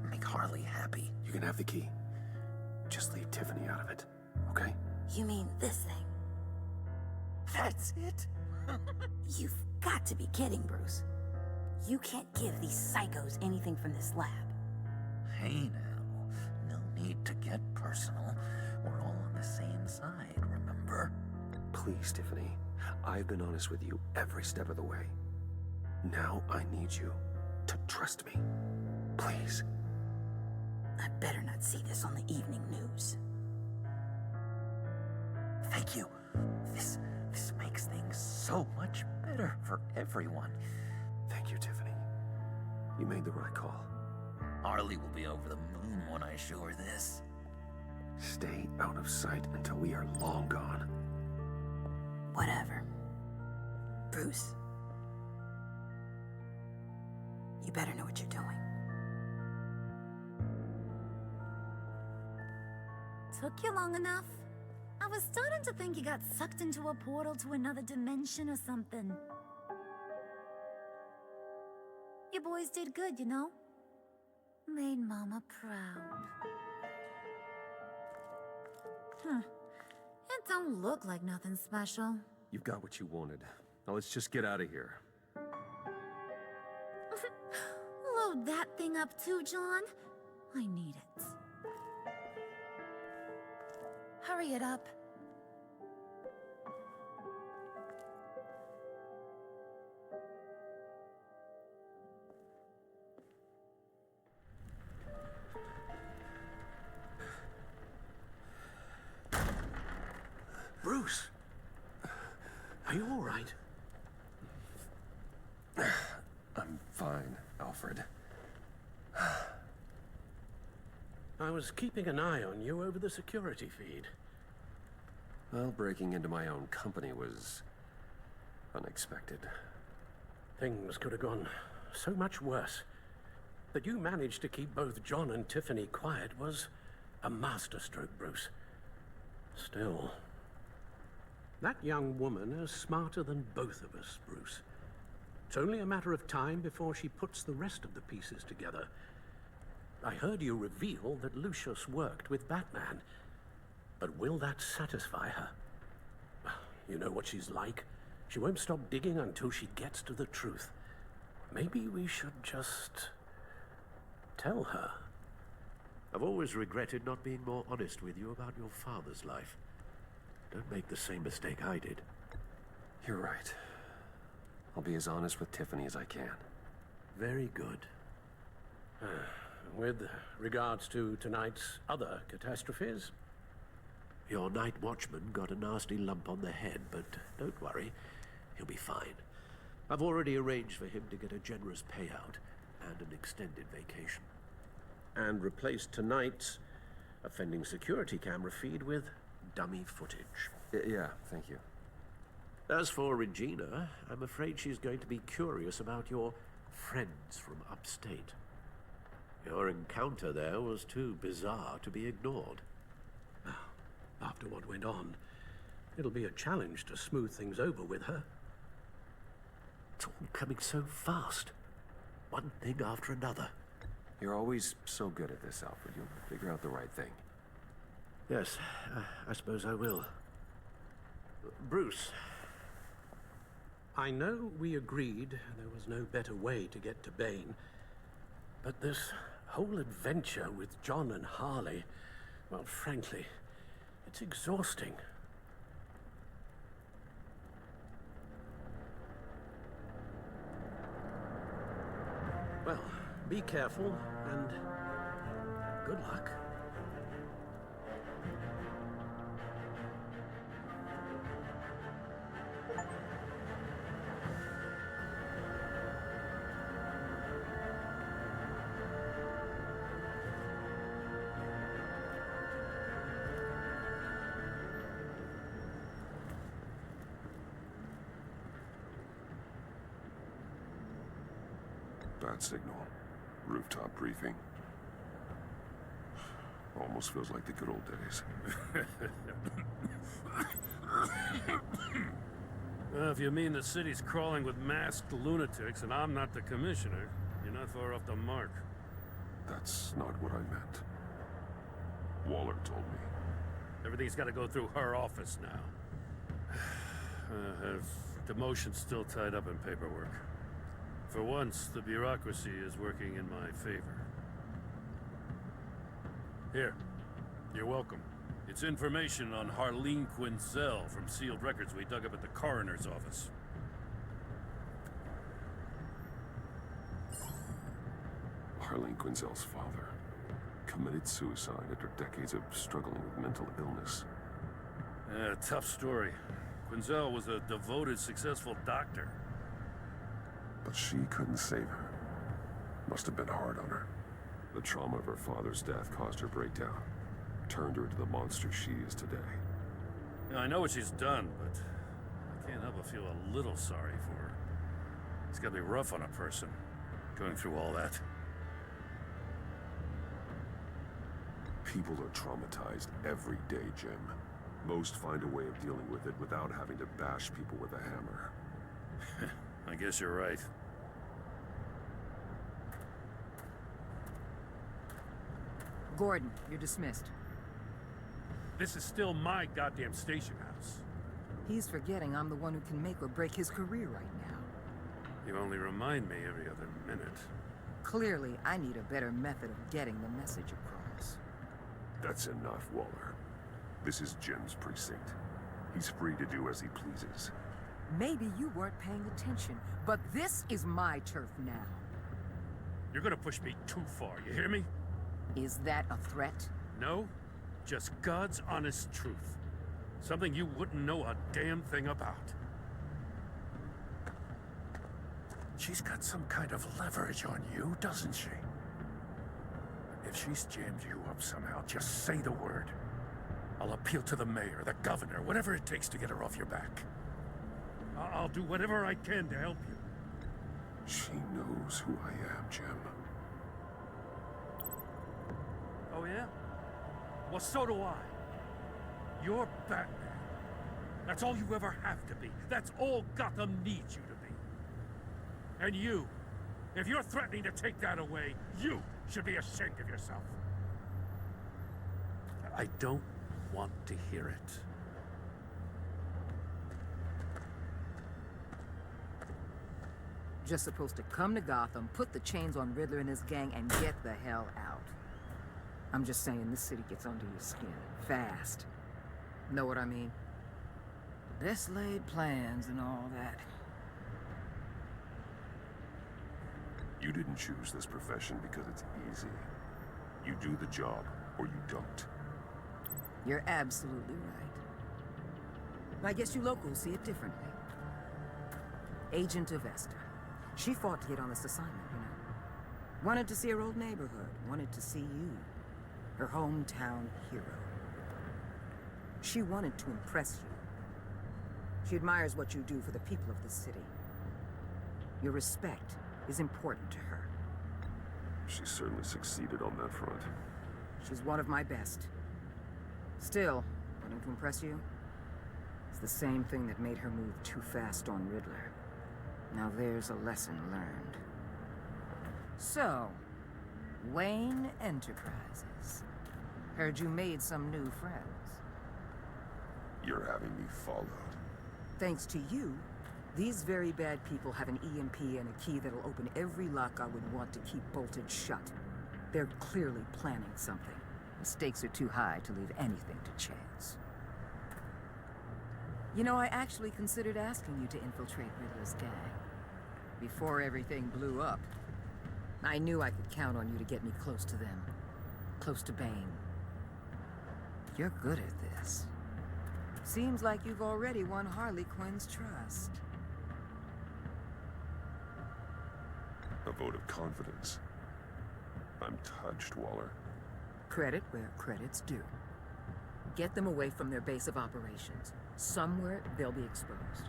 make Harley happy. You can have the key. Just leave Tiffany out of it, okay? You mean this thing? That's it? You've got to be kidding, Bruce. You can't give these psychos anything from this lab. Hey now, no need to get personal. We're all on the same side, remember? Please, Tiffany. I've been honest with you every step of the way. Now I need you to trust me. Please. I better not see this on the evening news. Thank you. This makes things so much better for everyone. Thank you, Tiffany. You made the right call. Harley will be over the moon when I show her this. Stay out of sight until we are long gone. Whatever. Bruce. You better know what you're doing. Took you long enough? I was starting to think you got sucked into a portal to another dimension or something. You boys did good, you know? Made Mama proud. It don't look like nothing special. You've got what you wanted. Now let's just get out of here. Load that thing up too, John. I need it. Hurry it up. Bruce! Are you all right? I'm fine, Alfred. I was keeping an eye on you over the security feed. Well, breaking into my own company was unexpected. Things could have gone so much worse. That you managed to keep both John and Tiffany quiet was a masterstroke, Bruce. Still, that young woman is smarter than both of us, Bruce. It's only a matter of time before she puts the rest of the pieces together. I heard you reveal that Lucius worked with Batman. But will that satisfy her? You know what she's like. She won't stop digging until she gets to the truth. Maybe we should just tell her. I've always regretted not being more honest with you about your father's life. Don't make the same mistake I did. You're right. I'll be as honest with Tiffany as I can. Very good. With regards to tonight's other catastrophes, your night watchman got a nasty lump on the head, but don't worry, he'll be fine. I've already arranged for him to get a generous payout and an extended vacation. And replaced tonight's offending security camera feed with dummy footage. Yeah, thank you. As for Regina, I'm afraid she's going to be curious about your friends from upstate. Your encounter there was too bizarre to be ignored. After what went on, it'll be a challenge to smooth things over with her. It's all coming so fast. One thing after another. You're always so good at this, Alfred. You'll figure out the right thing. Yes, I suppose I will. Bruce. I know we agreed there was no better way to get to Bane, but this whole adventure with John and Harley, well, frankly, it's exhausting. Well, be careful, and good luck. Bad signal. Rooftop briefing. Almost feels like the good old days. Well, if you mean the city's crawling with masked lunatics and I'm not the commissioner, you're not far off the mark. That's not what I meant. Waller told me. Everything's got to go through her office now. Her demotion's still tied up in paperwork. For once, the bureaucracy is working in my favor. Here, you're welcome. It's information on Harleen Quinzel from sealed records we dug up at the coroner's office. Harleen Quinzel's father committed suicide after decades of struggling with mental illness. Yeah, tough story. Quinzel was a devoted, successful doctor. But she couldn't save her. Must have been hard on her. The trauma of her father's death caused her breakdown. Turned her into the monster she is today. Yeah, I know what she's done, but I can't help but feel a little sorry for her. It's gotta be rough on a person, going through all that. People are traumatized every day, Jim. Most find a way of dealing with it without having to bash people with a hammer. I guess you're right. Gordon, you're dismissed. This is still my goddamn station house. He's forgetting I'm the one who can make or break his career right now. You only remind me every other minute. Clearly, I need a better method of getting the message across. That's enough, Waller. This is Jim's precinct. He's free to do as he pleases. Maybe you weren't paying attention, but this is my turf now. You're gonna push me too far, you hear me? Is that a threat? No, just God's honest truth. Something you wouldn't know a damn thing about. She's got some kind of leverage on you, doesn't she? If she's jammed you up somehow, just say the word. I'll appeal to the mayor, the governor, whatever it takes to get her off your back. I'll do whatever I can to help you. She knows who I am, Jim. Oh, yeah? Well, so do I. You're Batman. That's all you ever have to be. That's all Gotham needs you to be. And you, if you're threatening to take that away, you should be ashamed of yourself. I don't want to hear it. Just supposed to come to Gotham, put the chains on Riddler and his gang, and get the hell out. I'm just saying, this city gets under your skin. Fast. Know what I mean? Best laid plans and all that. You didn't choose this profession because it's easy. You do the job, or you don't. You're absolutely right. I guess you locals see it differently. Agent Avesta. She fought to get on this assignment, you know. Wanted to see her old neighborhood. Wanted to see you. Her hometown hero. She wanted to impress you. She admires what you do for the people of the city. Your respect is important to her. She certainly succeeded on that front. She's one of my best. Still, wouldn't impress you? It's the same thing that made her move too fast on Riddler. Now there's a lesson learned. So, Wayne Enterprises. Heard you made some new friends. You're having me followed. Thanks to you, these very bad people have an EMP and a key that'll open every lock I would want to keep bolted shut. They're clearly planning something. The stakes are too high to leave anything to chance. You know, I actually considered asking you to infiltrate Riddler's gang. Before everything blew up. I knew I could count on you to get me close to them. Close to Bane. You're good at this. Seems like you've already won Harley Quinn's trust. A vote of confidence. I'm touched, Waller. Credit where credit's due. Get them away from their base of operations. Somewhere they'll be exposed.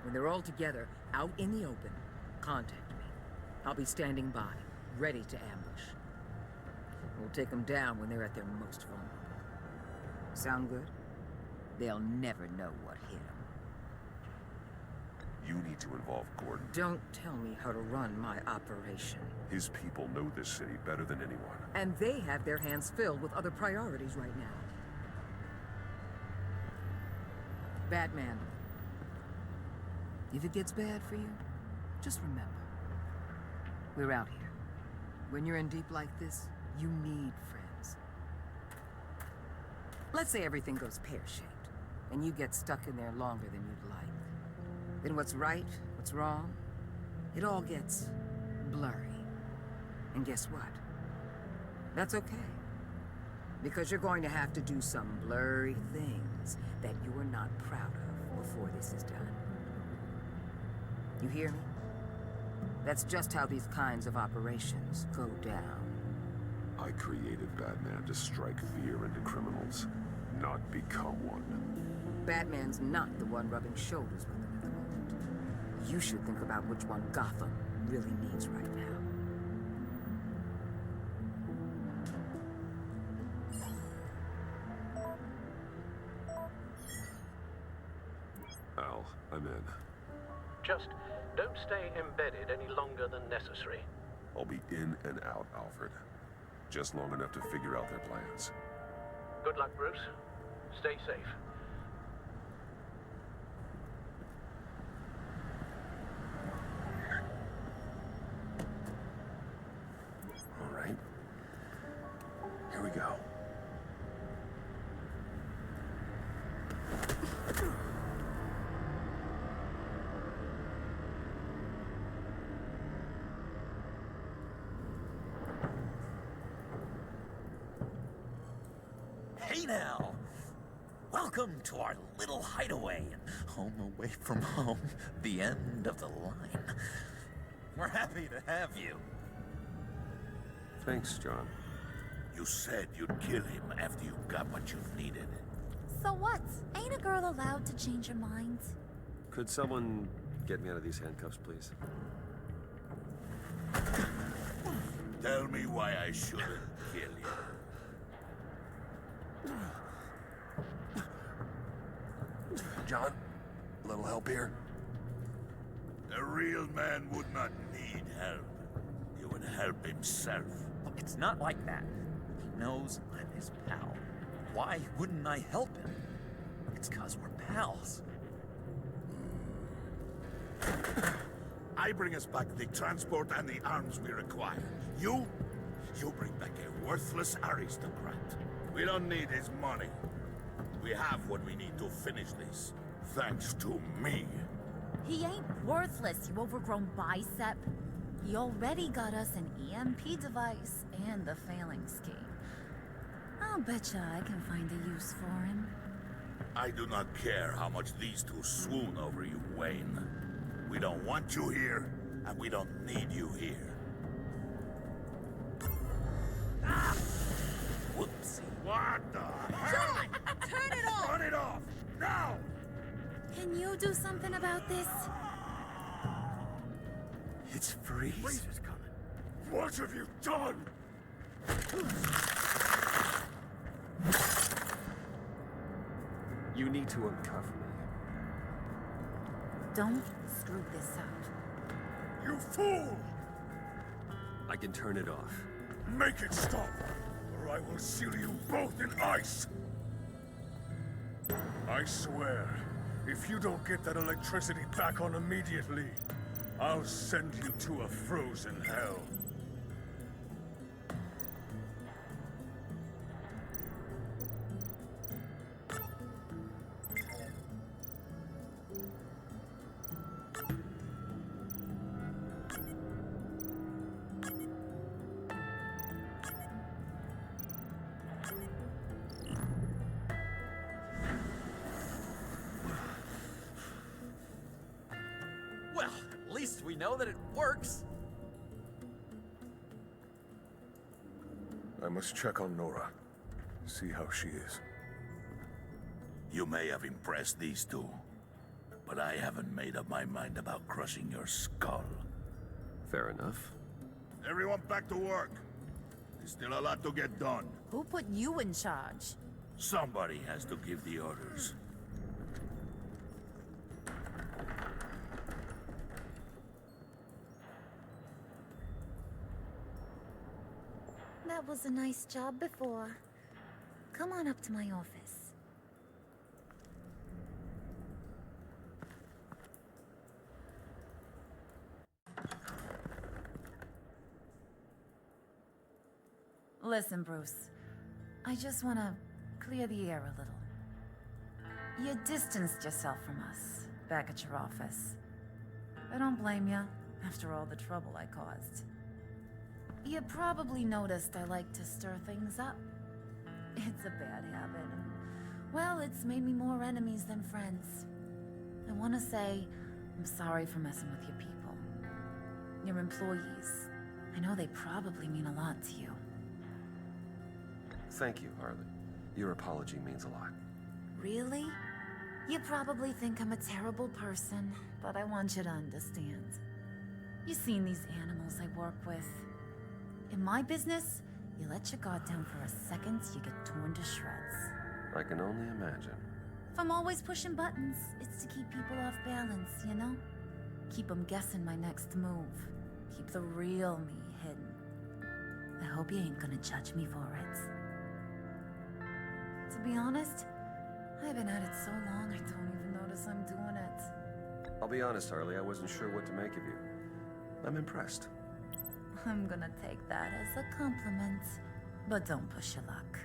When they're all together, out in the open, contact me. I'll be standing by, ready to ambush. We'll take them down when they're at their most vulnerable. Sound good? They'll never know what hit them. You need to involve Gordon. Don't tell me how to run my operation. His people know this city better than anyone. And they have their hands filled with other priorities right now. Batman. If it gets bad for you, just remember. We're out here. When you're in deep like this, you need friends. Let's say everything goes pear-shaped, and you get stuck in there longer than you'd like. Then what's right, what's wrong, it all gets blurry. And guess what? That's okay. Because you're going to have to do some blurry things that you are not proud of before this is done. You hear me? That's just how these kinds of operations go down. I created Batman to strike fear into criminals, not become one. Batman's not the one rubbing shoulders with them at the moment. You should think about which one Gotham really needs right now. Al, I'm in. Just don't stay embedded any longer than necessary. I'll be in and out, Alfred. Just long enough to figure out their plans. Good luck, Bruce. Stay safe. All right. Here we go. Hey now! Welcome to our little hideaway, home away from home, the end of the line. We're happy to have you. Thanks, John. You said you'd kill him after you got what you needed. So what? Ain't a girl allowed to change her mind? Could someone get me out of these handcuffs, please? Tell me why I shouldn't kill you. John, a little help here? A real man would not need help. He would help himself. Look, it's not like that. He knows I'm his pal. Why wouldn't I help him? It's 'cause we're pals. I bring us back the transport and the arms we require. You bring back a worthless aristocrat. We don't need his money. We have what we need to finish this. Thanks to me. He ain't worthless, you overgrown bicep. He already got us an EMP device and the phalanx scheme. I'll betcha I can find a use for him. I do not care how much these two swoon over you, Wayne. We don't want you here, and we don't need you here. Ah! Whoopsie. What the hell? John, turn it off! Turn it off! Now! Can you do something about this? It's Freeze. Freeze is coming. What have you done? You need to uncuff me. Don't screw this up. You fool! I can turn it off. Make it stop, or I will seal you both in ice! I swear, if you don't get that electricity back on immediately, I'll send you to a frozen hell. Well, at least we know that it works. I must check on Nora. See how she is. You may have impressed these two, but I haven't made up my mind about crushing your skull. Fair enough. Everyone back to work. There's still a lot to get done. Who put you in charge? Somebody has to give the orders. That was a nice job before. Come on up to my office. Listen, Bruce. I just want to clear the air a little. You distanced yourself from us back at your office. I don't blame you, after all the trouble I caused. You probably noticed I like to stir things up. It's a bad habit, and, well, it's made me more enemies than friends. I want to say I'm sorry for messing with your people. Your employees. I know they probably mean a lot to you. Thank you, Harley. Your apology means a lot. Really? You probably think I'm a terrible person, but I want you to understand. You've seen these animals I work with. In my business, you let your guard down for a second, you get torn to shreds. I can only imagine. If I'm always pushing buttons, it's to keep people off balance, you know? Keep them guessing my next move. Keep the real me hidden. I hope you ain't gonna judge me for it. To be honest, I've been at it so long I don't even notice I'm doing it. I'll be honest, Harley, I wasn't sure what to make of you. I'm impressed. I'm gonna take that as a compliment, but don't push your luck.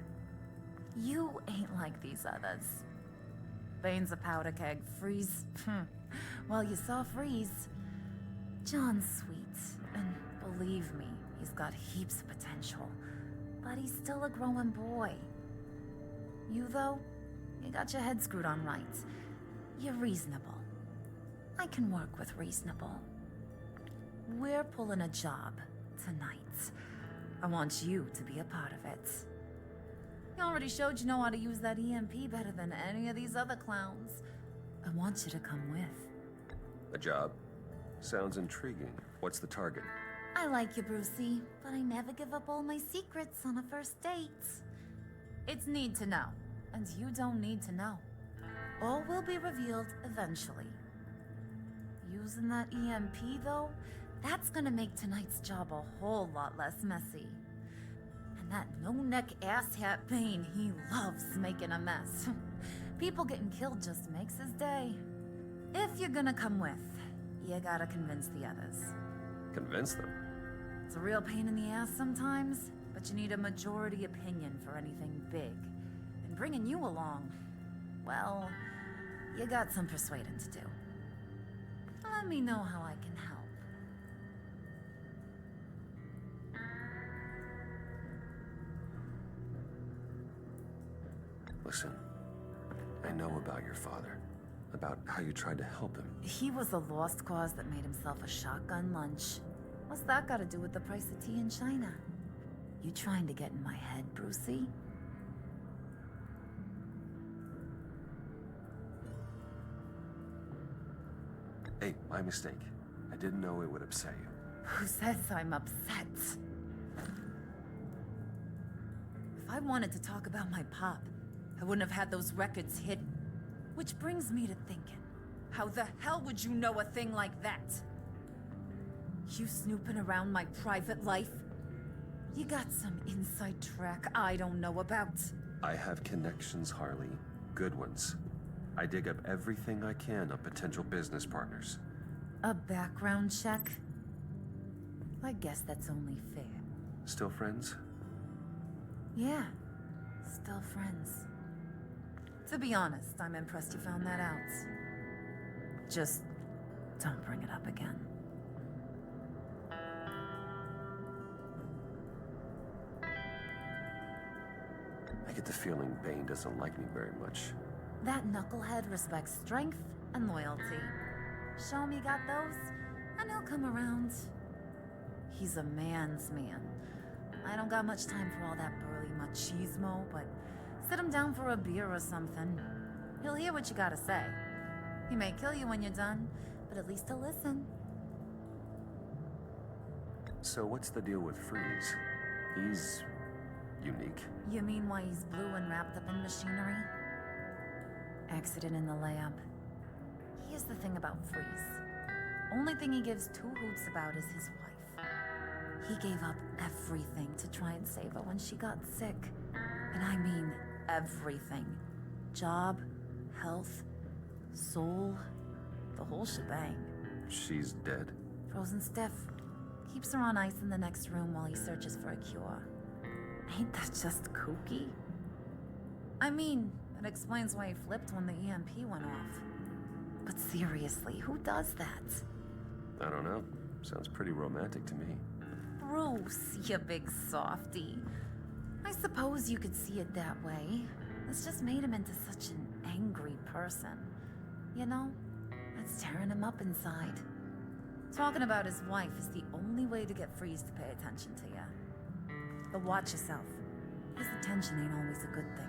You ain't like these others. Bane's a powder keg, Freeze. Well, you saw Freeze. John's sweet, and believe me, he's got heaps of potential, but he's still a growing boy. You, though, you got your head screwed on right. You're reasonable. I can work with reasonable. We're pulling a job tonight. I want you to be a part of it. You already showed you know how to use that EMP better than any of these other clowns. I want you to come with. A job? Sounds intriguing. What's the target? I like you, Brucey, but I never give up all my secrets on a first date. It's need to know, and you don't need to know. All will be revealed eventually. Using that EMP, though, that's gonna make tonight's job a whole lot less messy. And that no-neck asshat Bane, he loves making a mess. People getting killed just makes his day. If you're gonna come with, you gotta convince the others. Convince them? It's a real pain in the ass sometimes, but you need a majority opinion for anything big. And bringing you along, well, you got some persuading to do. Let me know how I can help. Listen, I know about your father. About how you tried to help him. He was a lost cause that made himself a shotgun lunch. What's that got to do with the price of tea in China? You trying to get in my head, Brucey? Hey, my mistake. I didn't know it would upset you. Who says I'm upset? If I wanted to talk about my pop, I wouldn't have had those records hidden. Which brings me to thinking, how the hell would you know a thing like that? You snooping around my private life? You got some inside track I don't know about. I have connections, Harley. Good ones. I dig up everything I can of potential business partners. A background check? I guess that's only fair. Still friends? Yeah, still friends. To be honest, I'm impressed you found that out. Just don't bring it up again. I get the feeling Bane doesn't like me very much. That knucklehead respects strength and loyalty. Show me you got those, and he'll come around. He's a man's man. I don't got much time for all that burly machismo, but sit him down for a beer or something. He'll hear what you gotta say. He may kill you when you're done, but at least he'll listen. So what's the deal with Freeze? He's unique. You mean why he's blue and wrapped up in machinery? Accident in the lab. Here's the thing about Freeze. Only thing he gives two hoots about is his wife. He gave up everything to try and save her when she got sick. And I mean everything. Job, health, soul, the whole shebang. She's dead? Frozen stiff. Keeps her on ice in the next room while he searches for a cure. Ain't that just kooky? I mean, it explains why he flipped when the EMP went off. But seriously, who does that? I don't know. Sounds pretty romantic to me. Bruce, you big softy. I suppose you could see it that way. It's just made him into such an angry person. You know, it's tearing him up inside. Talking about his wife is the only way to get Freeze to pay attention to you. But watch yourself. His attention ain't always a good thing.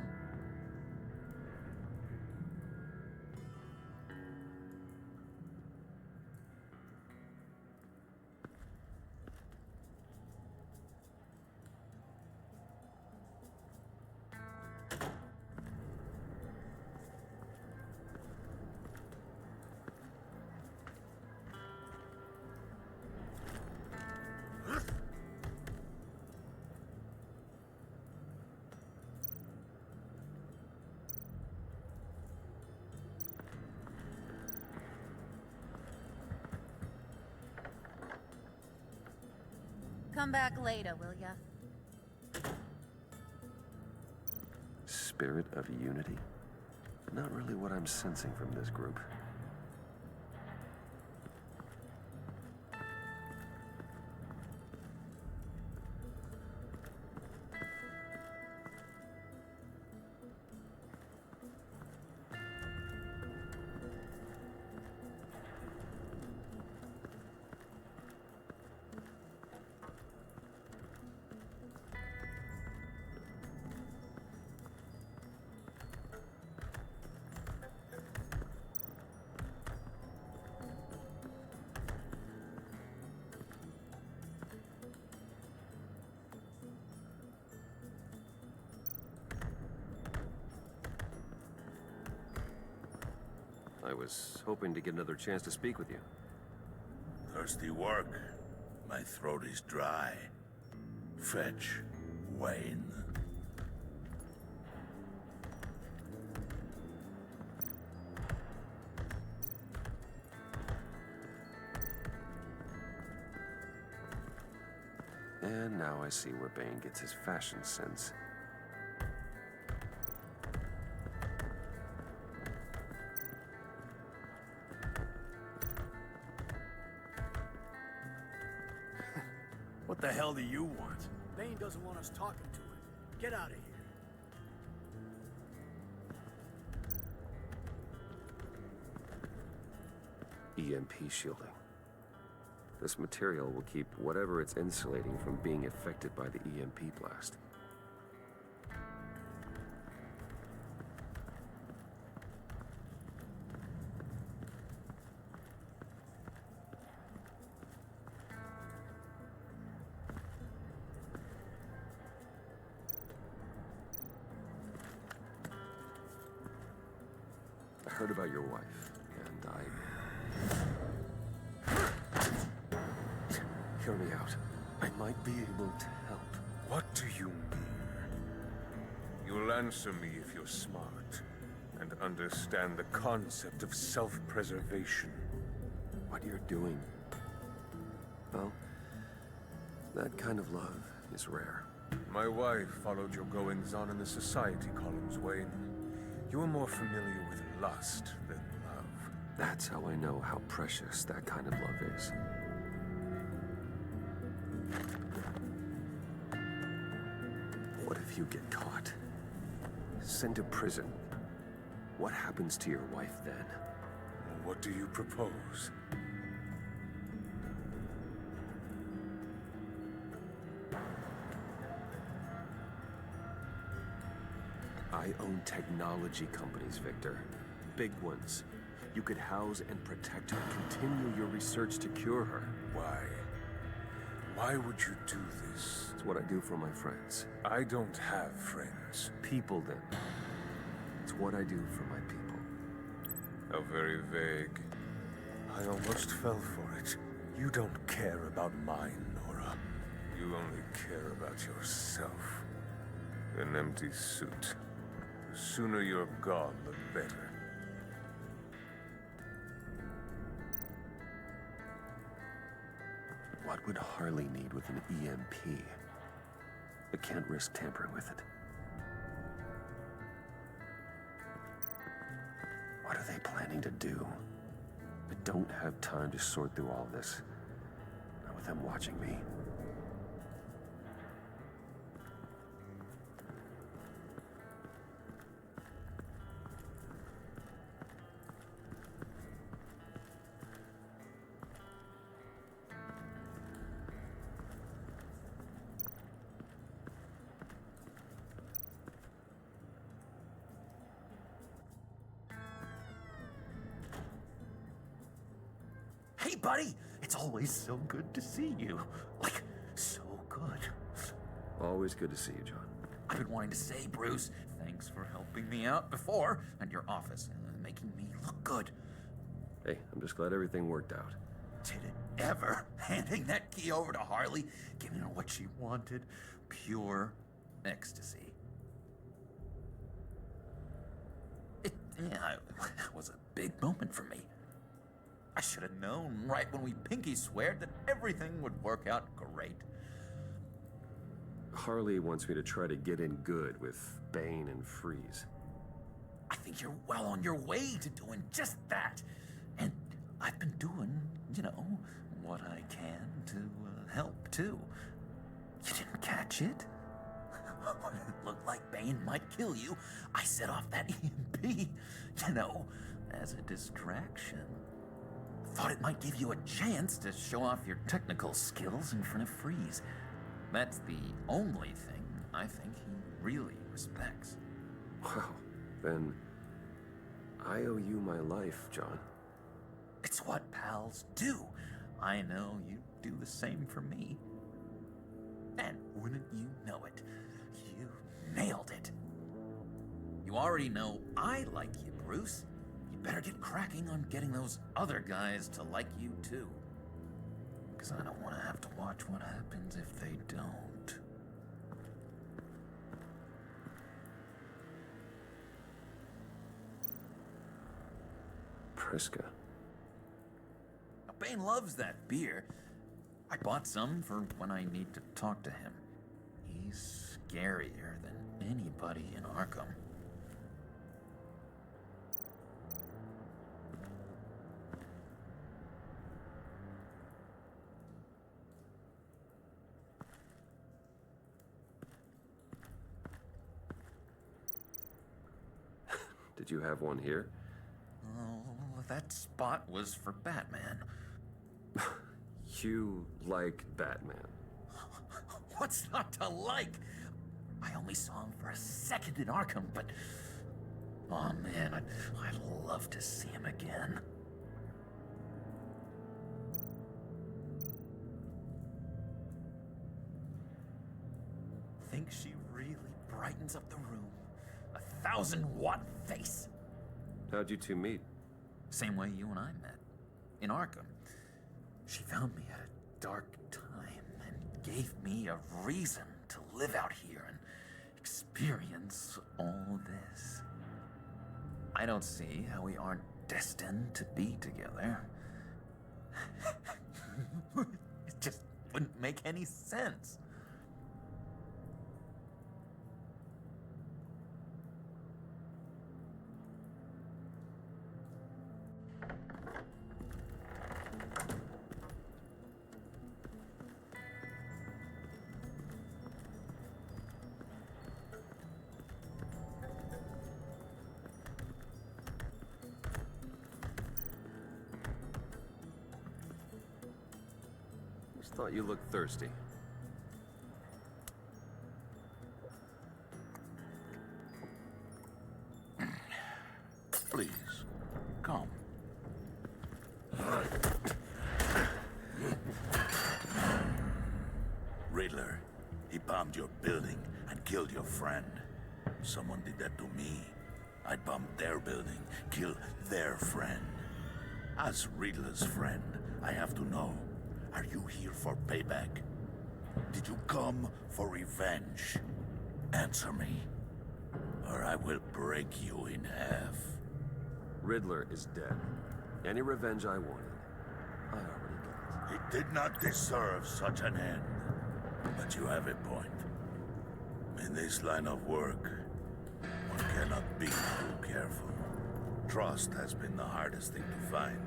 Come back later, will ya? Spirit of unity? Not really what I'm sensing from this group. I was hoping to get another chance to speak with you. Thirsty work. My throat is dry. Fetch, Wayne. And now I see where Bane gets his fashion sense. What the hell do you want? Bane doesn't want us talking to him. Get out of here. EMP shielding. This material will keep whatever it's insulating from being affected by the EMP blast. heard about your wife, and hear me out. I might be able to help. What do you mean? You'll answer me if you're smart and understand the concept of self-preservation. What you're doing, well, that kind of love is rare. My wife followed your goings-on in the society columns, Wayne. You are more familiar with lust than love. That's how I know how precious that kind of love is. What if you get caught? Sent to prison? What happens to your wife then? What do you propose? I own technology companies, Victor. Big ones. You could house and protect her, continue your research to cure her. Why? Why would you do this? It's what I do for my friends. I don't have friends. People, then. It's what I do for my people. How very vague. I almost fell for it. You don't care about mine, Nora. You only care about yourself. An empty suit. The sooner you're gone, the better. What would Harley need with an EMP? I can't risk tampering with it. What are they planning to do? I don't have time to sort through all this. Not with them watching me. Hey, buddy! It's always so good to see you. Like, so good. Always good to see you, John. I've been wanting to say, Bruce, thanks for helping me out before at your office and making me look good. Hey, I'm just glad everything worked out. Did it ever? Handing that key over to Harley, giving her what she wanted. Pure ecstasy. It was a big moment for me. I should have known right when we pinky sweared that everything would work out great. Harley wants me to try to get in good with Bane and Freeze. I think you're well on your way to doing just that. And I've been doing, what I can to help, too. You didn't catch it? When it looked like Bane might kill you, I set off that EMP, as a distraction. Thought it might give you a chance to show off your technical skills in front of Freeze. That's the only thing I think he really respects. Wow, then I owe you my life, John. It's what pals do. I know you do the same for me. And wouldn't you know it, you nailed it. You already know I like you, Bruce. You better get cracking on getting those other guys to like you too. Because I don't want to have to watch what happens if they don't. Priska. Now, Bane loves that beer. I bought some for when I need to talk to him. He's scarier than anybody in Arkham. Did you have one here? Oh, that spot was for Batman. You like Batman? What's not to like? I only saw him for a second in Arkham, but... Oh man, I'd love to see him again. Think she really brightens up the room? 1,000-watt face. How'd you two meet? Same way you and I met. In Arkham. She found me at a dark time and gave me a reason to live out here and experience all this. I don't see how we aren't destined to be together. It just wouldn't make any sense. Just thought you looked thirsty. Please, come. Riddler, he bombed your building and killed your friend. Someone did that to me. I'd bomb their building, kill their friend. As Riddler's friend, I have to know, are you here for payback? Did you come for revenge? Answer me, or I will break you in half. Riddler is dead. Any revenge I wanted, I already got. He did not deserve such an end. But you have a point. In this line of work, one cannot be too careful. Trust has been the hardest thing to find,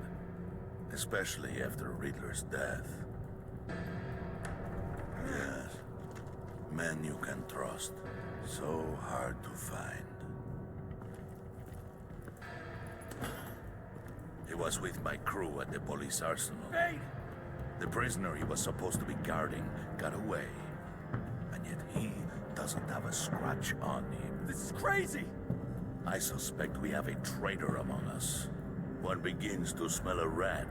especially after Riddler's death. Yes, men you can trust, so hard to find. He was with my crew at the police arsenal. Hey! The prisoner he was supposed to be guarding got away. And yet he doesn't have a scratch on him. This is crazy! I suspect we have a traitor among us. One begins to smell a rat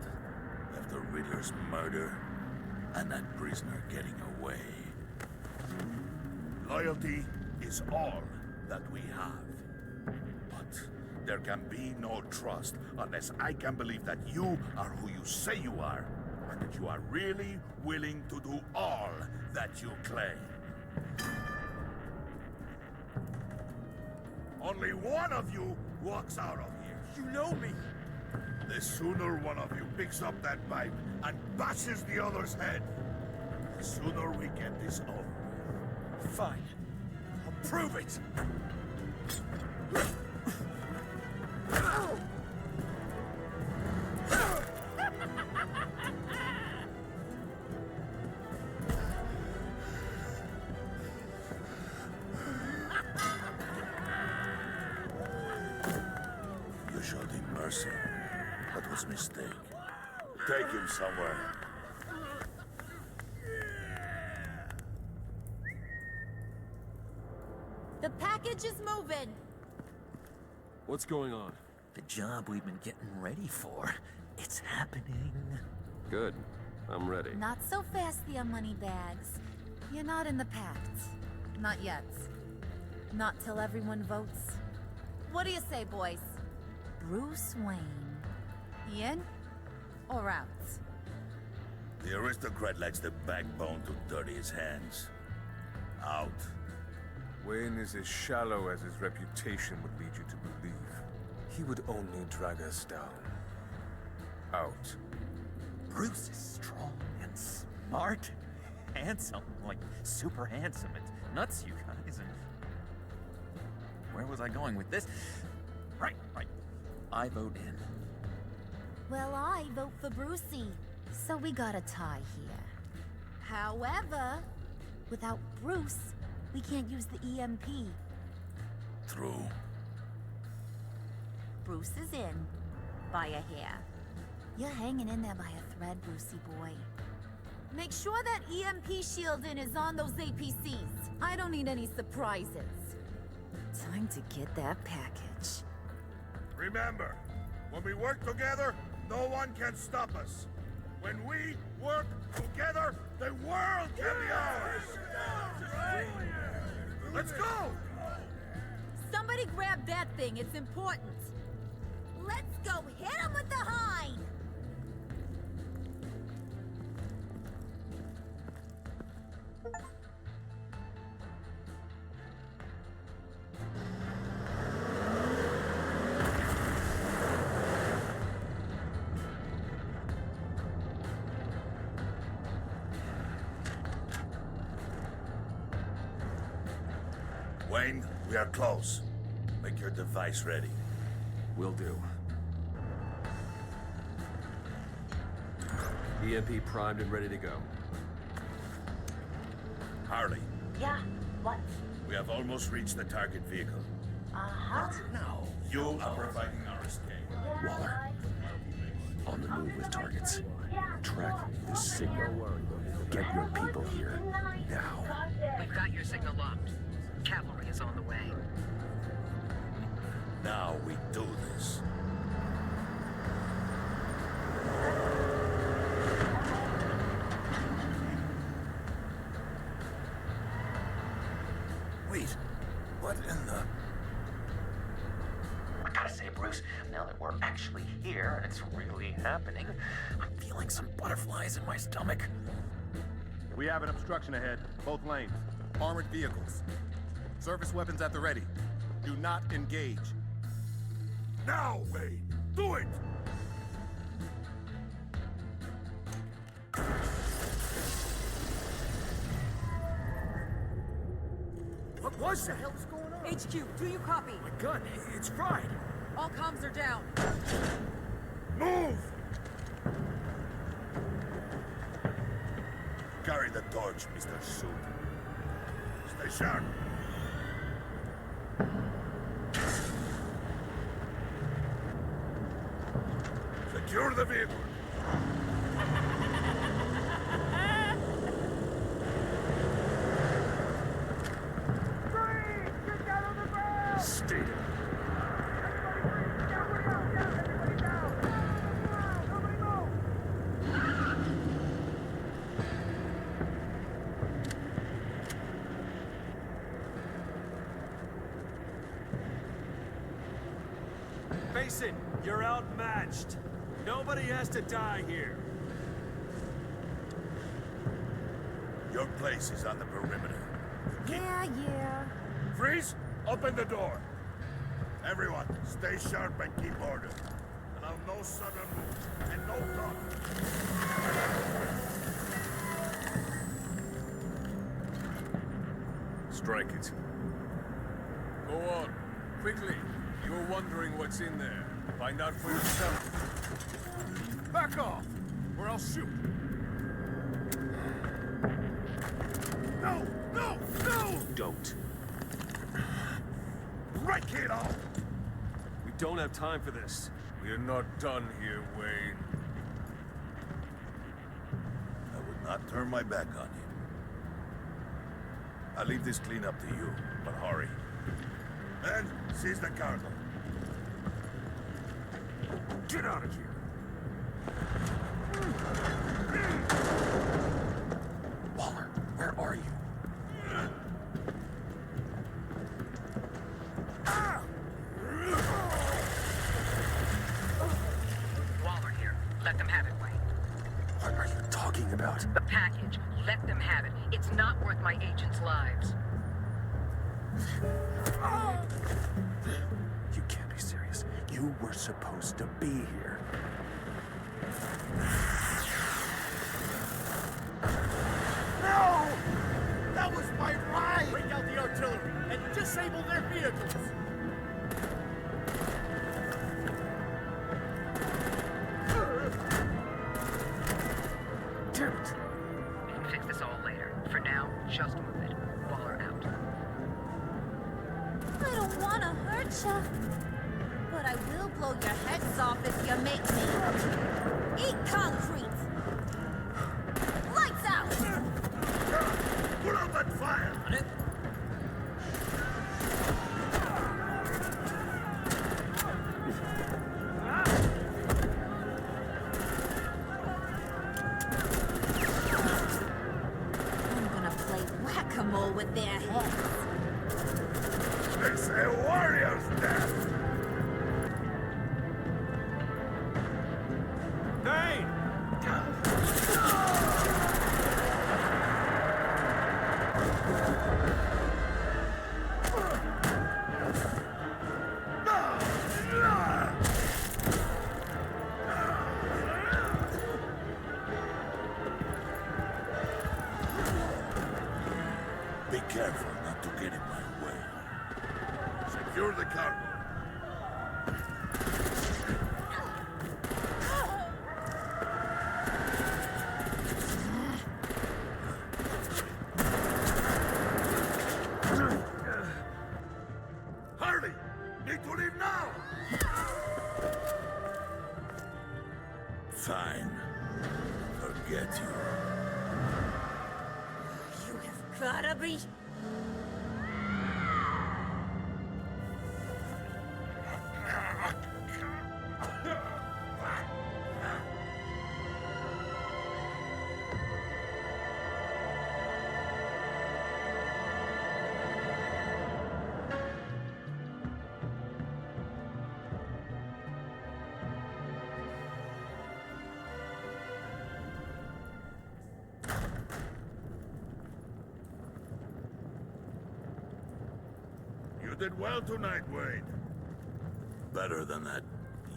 after Riddler's murder and that prisoner getting away. Loyalty is all that we have. But there can be no trust unless I can believe that you are who you say you are, and that you are really willing to do all that you claim. Only one of you walks out of here. You know me. The sooner one of you picks up that pipe and bashes the other's head, the sooner we get this over. Fine. I'll prove it. You showed him mercy. That was a mistake. Take him somewhere. The package is moving. What's going on? The job we've been getting ready for. It's happening. Good. I'm ready. Not so fast, the Moneybags. You're not in the Pact. Not yet. Not till everyone votes. What do you say, boys? Bruce Wayne. In or out? The aristocrat lacks the backbone to dirty his hands. Out. Wayne is as shallow as his reputation would lead you to believe. He would only drag us down. Out. Bruce is strong and smart, handsome, like super handsome. It's nuts, you guys. And where was I going with this? Right. I vote in. Well, I vote for Brucey. So we got a tie here. However, without Bruce, we can't use the EMP. True. Bruce is in. By a hair. You're hanging in there by a thread, Brucey boy. Make sure that EMP shielding is on those APCs. I don't need any surprises. Time to get that package. Remember, when we work together, no one can stop us. When we work together, the world can be ours! Let's go! Somebody grab that thing. It's important. Let's go hit him with the hind! Wayne, we are close. Make your device ready. Will do. EMP primed and ready to go. Harley, Yeah, what? we have almost reached the target vehicle. Uh-huh. Now, you are providing our escape. Waller. On the move with targets. Track the signal. Get your people here. Now. We've got your signal locked. Cavalry is on the way. Now we do this. Wait, what in the... I gotta say, Bruce, now that we're actually here and it's really happening, I'm feeling some butterflies in my stomach. We have an obstruction ahead, both lanes. Armored vehicles. Service weapons at the ready. Do not engage. Now, Wayne! Do it! What was that? What the hell is going on? HQ, do you copy? My gun, it's fried. All comms are down. Move! Carry the torch, Mr. Suit. Stay sharp. Secure the vehicle. Stay down. Face it, you're outmatched. Nobody has to die here. Your place is on the perimeter. Yeah. Freeze! Open the door. Everyone, stay sharp and keep order. Allow no sudden moves and no talk. Strike it. Go on. Quickly. You're wondering what's in there. Find out for yourself. Back off, or I'll shoot. No! No! No! Don't. Break it off! We don't have time for this. We're not done here, Wayne. I would not turn my back on you. I'll leave this clean up to you, but hurry. And seize the cargo. Get out of here! Waller, where are you? Waller here. Let them have it, Wayne. What are you talking about? The package. Let them have it. It's not worth my agents' lives. You can't be serious. You were supposed to be here. No! That was my ride! Bring out the artillery and disable their vehicles. Damn it. We can fix this all later. For now, just move it. Waller out. I don't want to hurt ya, but I will blow your heads off if you make me. Eat concrete! Lights out! Put out that fire! I'm gonna play whack-a-mole with their heads. It's a warrior's death! Secure the cargo. Harley! Need to leave now! Fine. Forget you. You have gotta be... You did well tonight, Wade. Better than that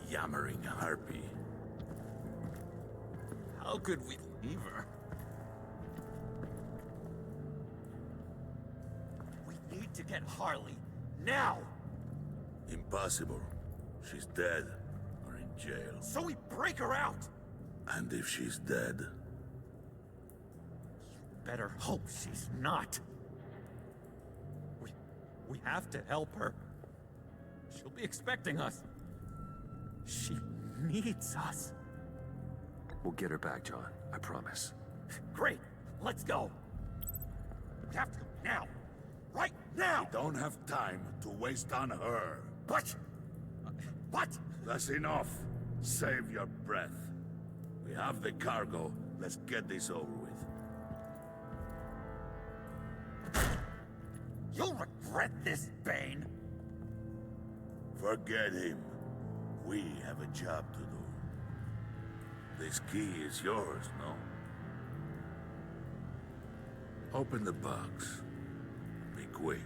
yammering harpy. How could we leave her? We need to get Harley. Now! Impossible. She's dead. Or in jail. So we break her out! And if she's dead? Better hope she's not. We have to help her. She'll be expecting us. She needs us. We'll get her back, John. I promise. Great. Let's go. We have to go now. Right now! We don't have time to waste on her. But... What? That's enough. Save your breath. We have the cargo. Let's get this over with. You'll regret this, Bane! Forget him. We have a job to do. This key is yours, no? Open the box. Be quick.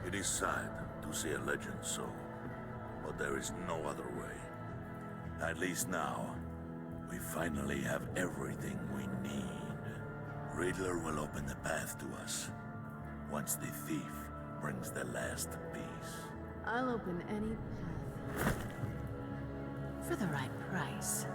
It is sad to see a legend so, but there is no other way. At least now, we finally have everything we need. Riddler will open the path to us, once the thief brings the last piece. I'll open any path. For the right price.